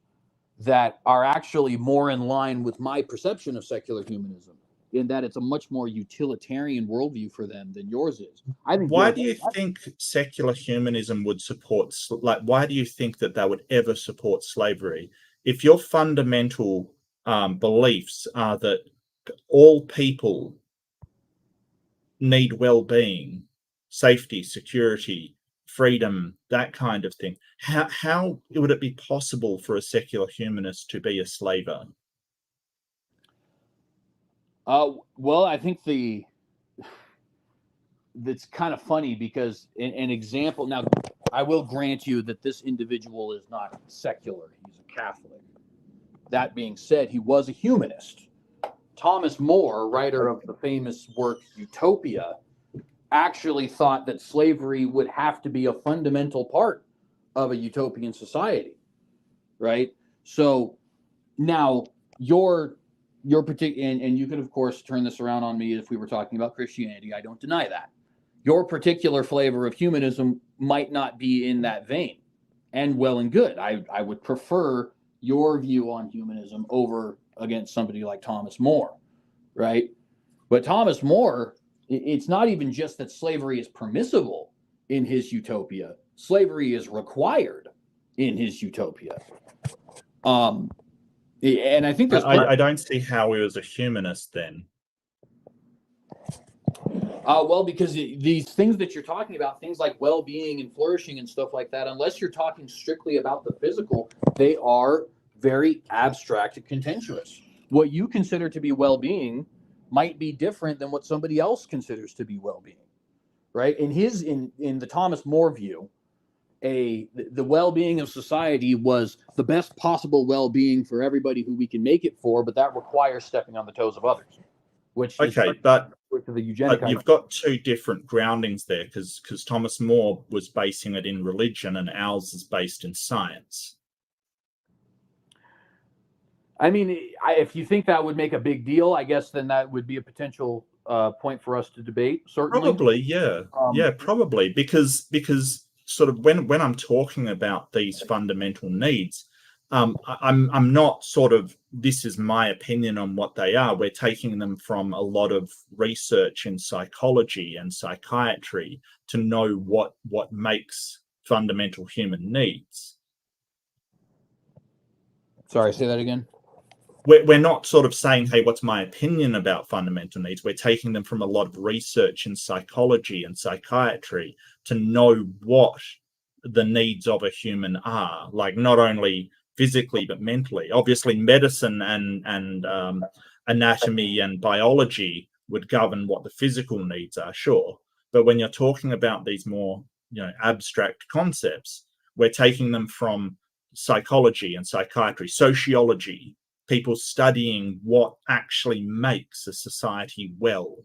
that are actually more in line with my perception of secular humanism, in that it's a much more utilitarian worldview for them than yours is. I think. Why do you think secular humanism would support, like, why do you think that they would ever support slavery if your fundamental beliefs are that all people need well-being, safety, security, freedom, that kind of thing? How would it be possible for a secular humanist to be a slaver? Well, I think that's kind of funny because an example. Now, I will grant you that this individual is not secular; he's a Catholic. That being said, he was a humanist. Thomas More, writer of the famous work Utopia, actually thought that slavery would have to be a fundamental part of a utopian society, right? So now your particular, and you could of course turn this around on me if we were talking about Christianity. I don't deny that. Your particular flavor of humanism might not be in that vein. And well and good. I would prefer your view on humanism over against somebody like Thomas More, right? But Thomas More, it's not even just that slavery is permissible in his utopia. Slavery is required in his utopia. And I think there's I don't see how he was a humanist then. Well, because these things that you're talking about, things like well-being and flourishing and stuff like that, unless you're talking strictly about the physical, they are very abstract and contentious. What you consider to be well-being might be different than what somebody else considers to be well-being, right? In the Thomas More view, the well-being of society was the best possible well-being for everybody who we can make it for, but that requires stepping on the toes of others. Which okay, but the eugenic you've got two different groundings there, because Thomas More was basing it in religion and ours is based in science. I mean, if you think that would make a big deal, I guess then that would be a potential point for us to debate. Certainly, probably, yeah, probably, because sort of when I'm talking about these fundamental needs, I'm not sort of, this is my opinion on what they are. We're taking them from a lot of research in psychology and psychiatry to know what makes fundamental human needs. Sorry, say that again. We're not sort of saying, hey, what's my opinion about fundamental needs? We're taking them from a lot of research in psychology and psychiatry to know what the needs of a human are, like not only physically but mentally. Obviously, medicine and anatomy and biology would govern what the physical needs are, sure. But when you're talking about these more, abstract concepts, we're taking them from psychology and psychiatry, sociology, people studying what actually makes a society well.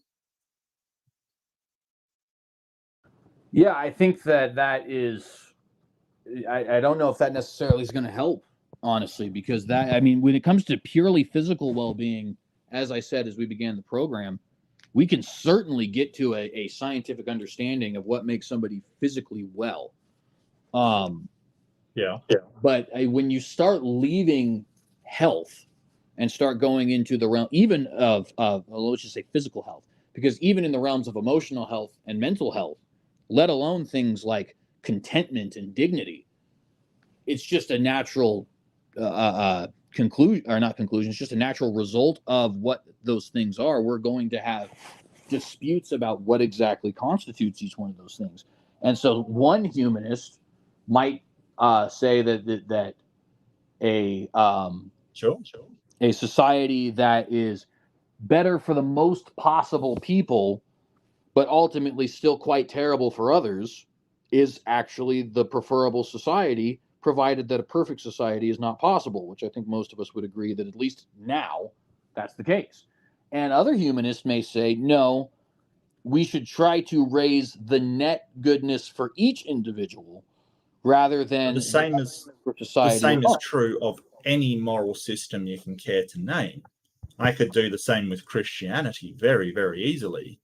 Yeah, I think that is, I don't know if that necessarily is going to help, honestly, because when it comes to purely physical well-being, as I said, as we began the program, we can certainly get to a scientific understanding of what makes somebody physically well. Yeah. But when you start leaving health and start going into the realm even of let's just say physical health, because even in the realms of emotional health and mental health, let alone things like contentment and dignity, it's just a natural conclusion, or not conclusion, it's just a natural result of what those things are. We're going to have disputes about what exactly constitutes each one of those things. And so one humanist might say that a society that is better for the most possible people, but ultimately still quite terrible for others, is actually the preferable society, provided that a perfect society is not possible, which I think most of us would agree that at least now that's the case. And other humanists may say, no, we should try to raise the net goodness for each individual rather than the same is true of any moral system you can care to name. I could do the same with Christianity very, very easily.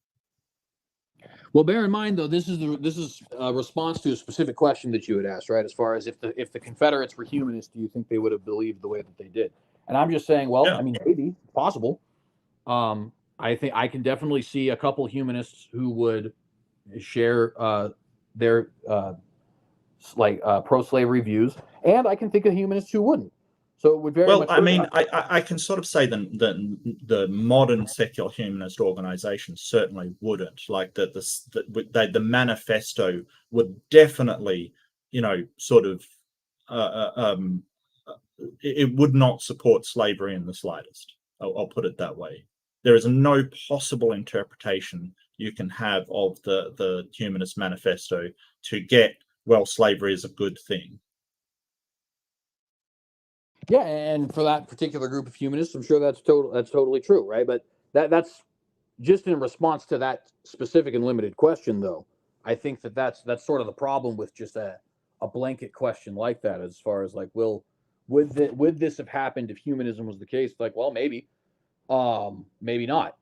Well, bear in mind, though, this is a response to a specific question that you had asked, right? As far as if the Confederates were humanists, do you think they would have believed the way that they did? And I'm just saying, well, yeah. I mean, maybe possible. I think I can definitely see a couple humanists who would share their pro-slavery views, and I can think of humanists who wouldn't. So it would very much. I mean, I can sort of say that the modern secular humanist organizations certainly wouldn't. Like the manifesto would definitely, sort of, it would not support slavery in the slightest. I'll put it that way. There is no possible interpretation you can have of the Humanist Manifesto to get, well, slavery is a good thing. Yeah, and for that particular group of humanists, I'm sure that's totally true, right? But that's just in response to that specific and limited question, though. I think that's sort of the problem with just a blanket question like that, as far as like, would this have happened if humanism was the case? Like, well, maybe, maybe not.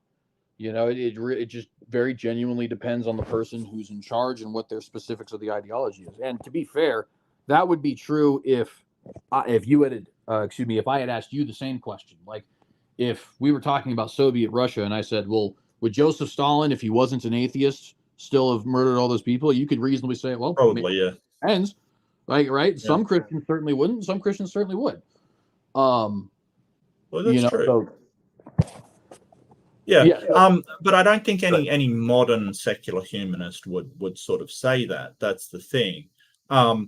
It just very genuinely depends on the person who's in charge and what their specifics of the ideology is. And to be fair, that would be true if you had, if I had asked you the same question. Like, if we were talking about Soviet Russia and I said, well, would Joseph Stalin, if he wasn't an atheist, still have murdered all those people? You could reasonably say, well, Probably, yeah. Depends. Like, right? Yeah. Some Christians certainly wouldn't. Some Christians certainly would. Well, that's true. So, yeah. But I don't think any modern secular humanist would sort of say that. That's the thing. So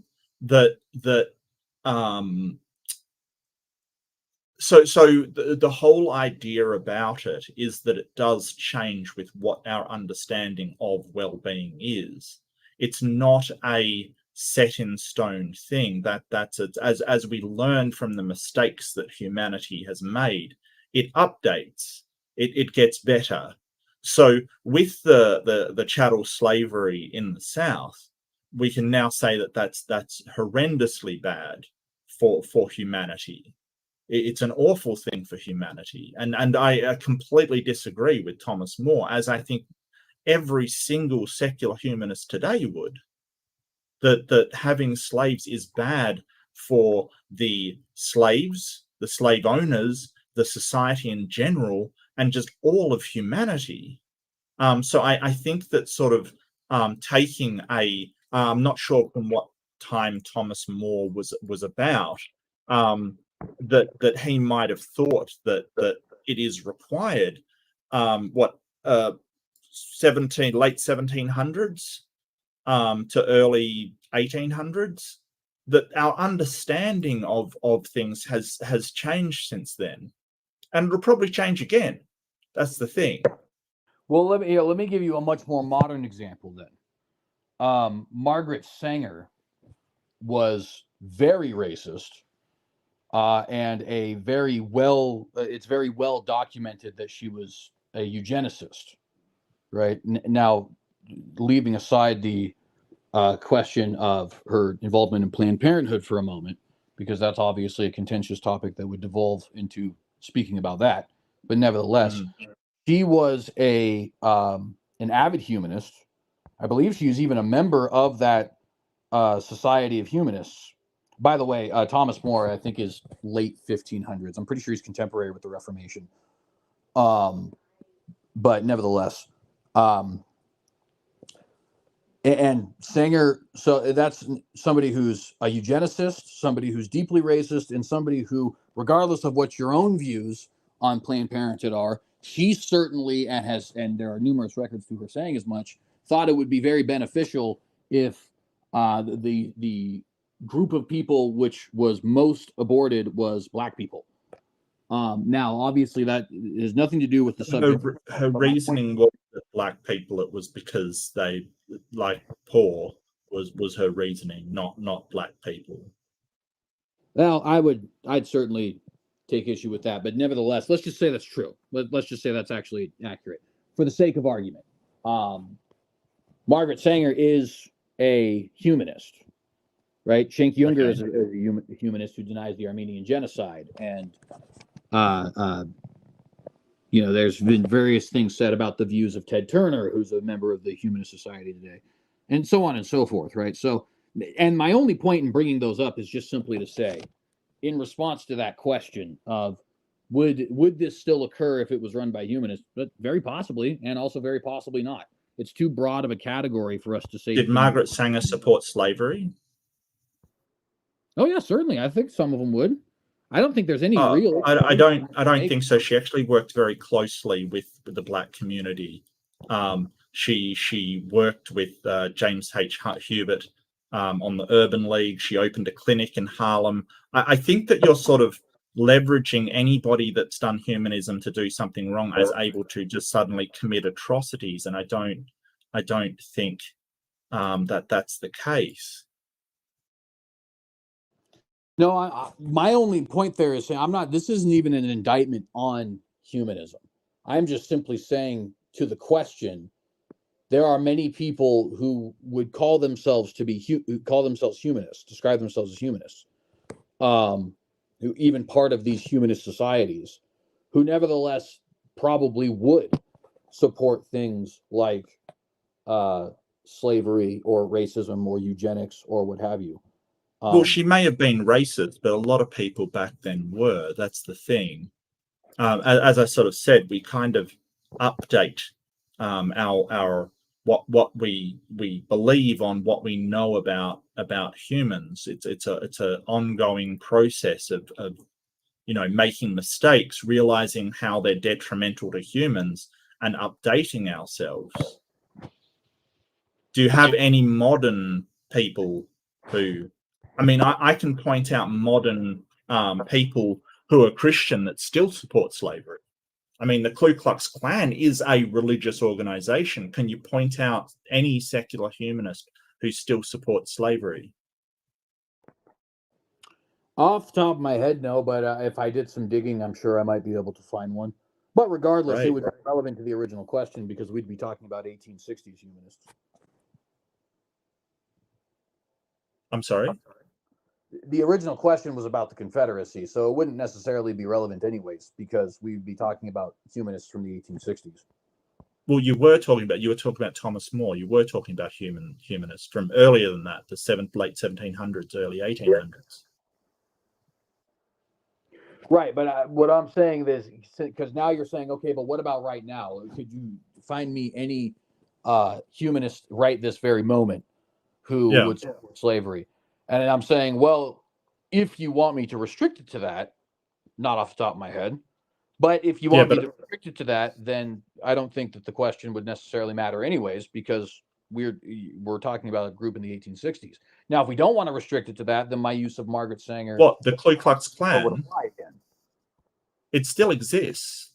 the whole idea about it is that it does change with what our understanding of well-being is. It's not a set in stone thing. That's it. As we learn from the mistakes that humanity has made, it updates. It gets better. So with the chattel slavery in the South, we can now say that that's horrendously bad for humanity. It's an awful thing for humanity. And I completely disagree with Thomas More, as I think every single secular humanist today would, that having slaves is bad for the slaves, the slave owners, the society in general, and just all of humanity. So I think that sort of taking I'm not sure from what time Thomas More was about, that he might have thought that it is required, late 1700s to early 1800s, that our understanding of things has changed since then, and it'll probably change again. That's the thing. Well, let me give you a much more modern example then. Margaret Sanger was very racist, and it's very well documented that she was a eugenicist. Right now, leaving aside the question of her involvement in Planned Parenthood for a moment, because that's obviously a contentious topic that would devolve into speaking about that. But nevertheless, she was an avid humanist. I believe she was even a member of that Society of Humanists. By the way, Thomas More, I think, is late 1500s. I'm pretty sure he's contemporary with the Reformation. But nevertheless, and Sanger, so that's somebody who's a eugenicist, somebody who's deeply racist, and somebody who, regardless of what your own views on Planned Parenthood are, she certainly, and there are numerous records to her saying as much, thought it would be very beneficial if the group of people which was most aborted was Black people. Now, obviously, that has nothing to do with the subject. Her reasoning was that Black people, it was because they, like, poor, was her reasoning, not Black people. Well, I'd certainly take issue with that, but nevertheless, let's just say that's true. Let's just say that's actually accurate for the sake of argument. Margaret Sanger is a humanist, right? Cenk Uygur is a humanist who denies the Armenian genocide, and there's been various things said about the views of Ted Turner, who's a member of the Humanist Society today, and so on and so forth, right? So, and my only point in bringing those up is just simply to say, in response to that question of would this still occur if it was run by humanists? But very possibly, and also very possibly not. It's too broad of a category for us to say. Did Margaret Sanger support slavery? Oh yeah, certainly. I think some of them would. I don't think there's any real. I don't think so. She actually worked very closely with the Black community. She worked with James H. Hubert on the Urban League. She opened a clinic in Harlem. I think that you're sort of leveraging anybody that's done humanism to do something wrong as able to just suddenly commit atrocities, and I don't think that that's the case. No, my only point there is saying this isn't even an indictment on humanism. I'm just simply saying, to the question, there are many people who would call themselves humanists, describe themselves as humanists, who even part of these humanist societies, who nevertheless probably would support things like slavery or racism or eugenics or what have you. Well, she may have been racist, but a lot of people back then were. That's the thing. As I sort of said, we kind of update our what we believe on what we know about humans. It's an ongoing process of making mistakes, realizing how they're detrimental to humans, and updating ourselves. Do you have any modern people who, I mean, I can point out modern people who are Christian that still support slavery. I mean, the Ku Klux Klan is a religious organization. Can you point out any secular humanist who still supports slavery? Off the top of my head, no, but if I did some digging, I'm sure I might be able to find one. But regardless, it Right. would be relevant to the original question because we'd be talking about 1860s humanists. I'm sorry? The original question was about the Confederacy, so it wouldn't necessarily be relevant anyways because we'd be talking about humanists from the 1860s. Well, you were talking about Thomas More. You were talking about humanists from earlier than that, the late 1700s, early 1800s. Right, but what I'm saying is because now you're saying, okay, but what about right now? Could you find me any humanist right this very moment who would support slavery? And I'm saying, well, if you want me to restrict it to that, not off the top of my head, but if you want me to restrict it to that, then I don't think that the question would necessarily matter anyways, because we're talking about a group in the 1860s. Now, if we don't want to restrict it to that, then my use of Margaret Sanger, what, the Ku Klux would Klan? apply again. It still exists.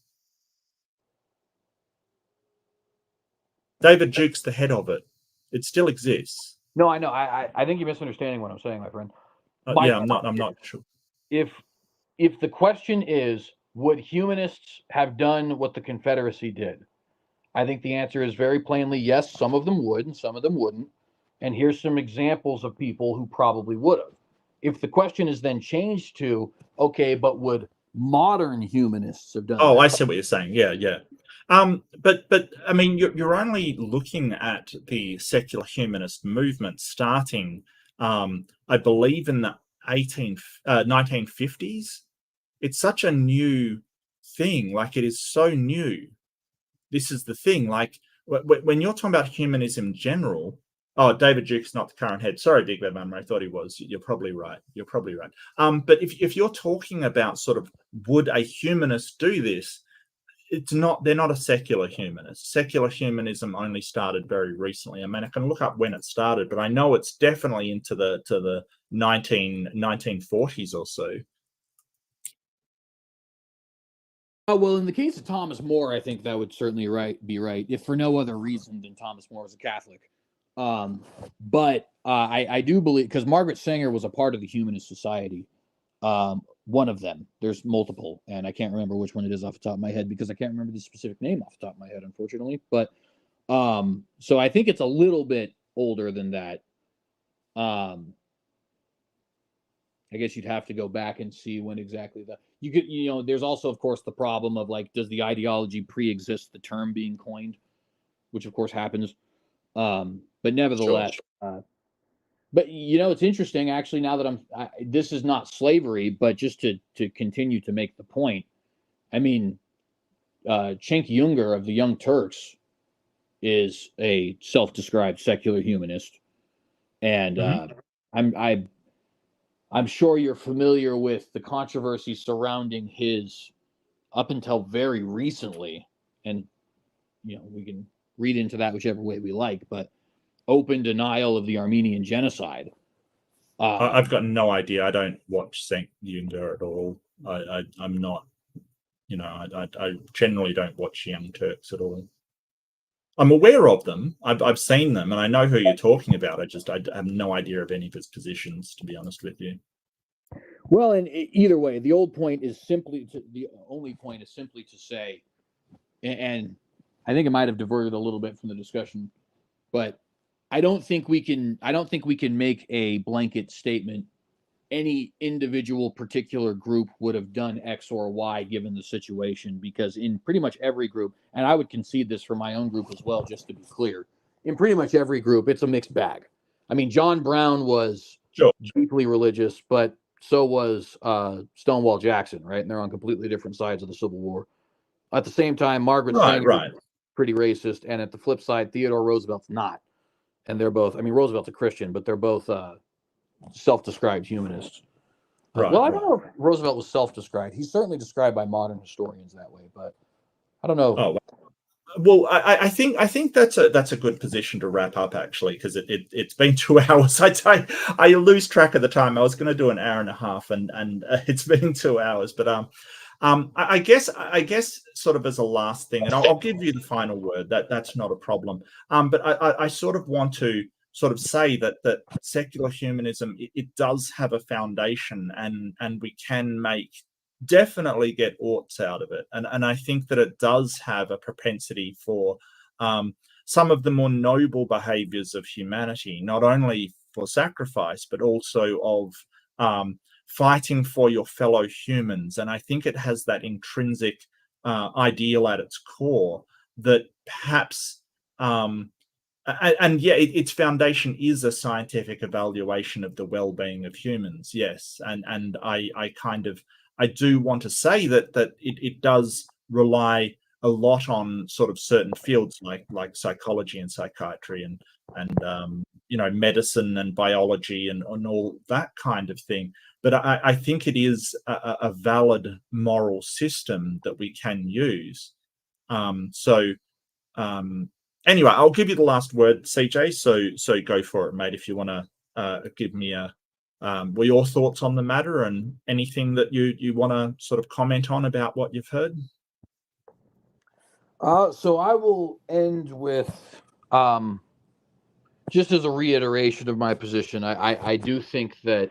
David Duke's the head of it. It still exists. No, I know. I think you're misunderstanding what I'm saying, my friend. Yeah, I'm not sure. If the question is, would humanists have done what the Confederacy did? I think the answer is very plainly yes. Some of them would, and some of them wouldn't. And here's some examples of people who probably would have. If the question is then changed to, okay, but would modern humanists have done Oh, that? I see what you're saying. Yeah. But I mean, you're only looking at the secular humanist movement starting, I believe, in the 1950s. It's such a new thing. Like, it is so new. This is the thing. Like, when you're talking about humanism in general, oh, David Duke's not the current head. Sorry, Big Bad Mummer, I thought he was. You're probably right. But if you're talking about sort of, would a humanist do this? It's not. They're not a secular humanist. Secular humanism only started very recently. I mean, I can look up when it started, but I know it's definitely into the 1940s or so. Oh, well, in the case of Thomas More, I think that would certainly be right, if for no other reason than Thomas More was a Catholic. But I do believe, because Margaret Sanger was a part of the Humanist Society, one of them. There's multiple, and I can't remember which one it is off the top of my head because I can't remember the specific name off the top of my head, unfortunately. But so I think it's a little bit older than that. I guess you'd have to go back and see when exactly there's also, of course, the problem of, like, does the ideology pre-exist the term being coined, which of course happens. But nevertheless, sure. But it's interesting actually, now that this is not slavery, but just to continue to make the point. I mean, Cenk Uygur of the Young Turks is a self-described secular humanist, and I'm sure you're familiar with the controversy surrounding his, up until very recently, and we can read into that whichever way we like, but open denial of the Armenian genocide. I've got no idea. I don't watch Cenk Uygur at all. I'm not, I generally don't watch Young Turks at all. I'm aware of them. I've seen them, and I know who you're talking about. I have no idea of any of his positions, to be honest with you. Well, and either way, the only point is simply to say, and I think it might have diverted a little bit from the discussion, but I don't think we can make a blanket statement any individual particular group would have done X or Y given the situation, because in pretty much every group, and I would concede this for my own group as well, just to be clear, in pretty much every group, it's a mixed bag. I mean, John Brown was Sure. deeply religious, but so was Stonewall Jackson, right? And they're on completely different sides of the Civil War. At the same time, Margaret Sanger Right. pretty racist, and at the flip side, Theodore Roosevelt's not. And they're both, I mean, Roosevelt's a Christian, but they're both self-described humanists. Well, I don't know if Roosevelt was self-described. He's certainly described by modern historians that way, but I don't know. Oh, well, I think that's a good position to wrap up, actually, because it's been 2 hours. I lose track of the time. I was going to do an hour and a half, and it's been 2 hours. But I guess sort of as a last thing, and I'll give you the final word. That's not a problem. But I sort of want to sort of say that secular humanism, it does have a foundation, and we can definitely get oughts out of it, and I think that it does have a propensity for some of the more noble behaviors of humanity, not only for sacrifice but also of fighting for your fellow humans. And I think it has that intrinsic ideal at its core that perhaps its foundation is a scientific evaluation of the well-being of humans, yes. And I do want to say that it does rely a lot on sort of certain fields like psychology and psychiatry and medicine and biology and all that kind of thing. But I think it is a valid moral system that we can use. Anyway, I'll give you the last word, CJ. So go for it, mate. If you want to give me your thoughts on the matter and anything that you want to sort of comment on about what you've heard. So I will end with just as a reiteration of my position. I do think that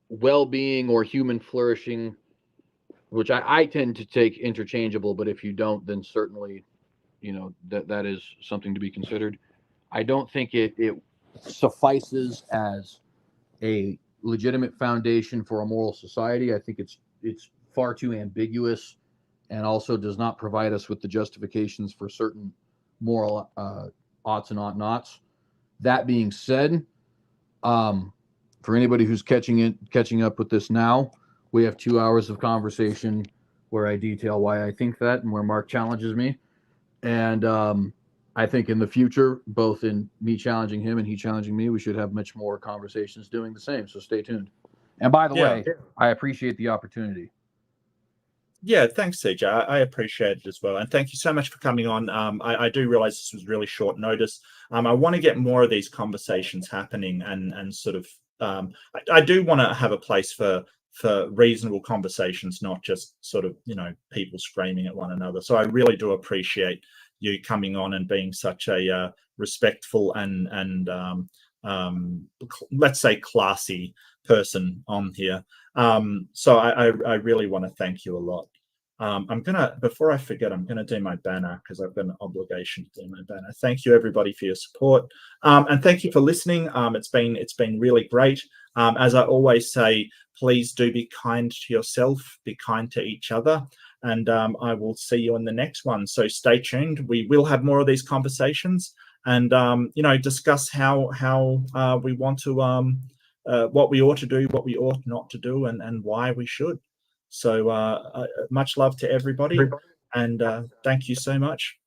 well-being or human flourishing, which I tend to take interchangeable, but if you don't, then certainly, that is something to be considered. I don't think it suffices as a legitimate foundation for a moral society. I think it's far too ambiguous, and also does not provide us with the justifications for certain moral oughts and ought nots. That being said, for anybody who's catching up with this now, we have 2 hours of conversation where I detail why I think that and where Mark challenges me. And I think in the future, both in me challenging him and he challenging me, we should have much more conversations doing the same. So stay tuned. And by the way, I appreciate the opportunity. Yeah, thanks, CJ. I appreciate it as well. And thank you so much for coming on. I do realize this was really short notice. I want to get more of these conversations happening and sort of, I do want to have a place for reasonable conversations, not just sort of, people screaming at one another. So I really do appreciate you coming on and being such a respectful and let's say classy person on here. So I really want to thank you a lot. Before I forget, I'm gonna do my banner because I've got an obligation to do my banner. Thank you everybody for your support, and thank you for listening. It's been really great. As I always say, please do be kind to yourself, be kind to each other, and I will see you in the next one. So stay tuned. We will have more of these conversations, and discuss how we want to what we ought to do, what we ought not to do, and why we should. So much love to everybody, and thank you so much.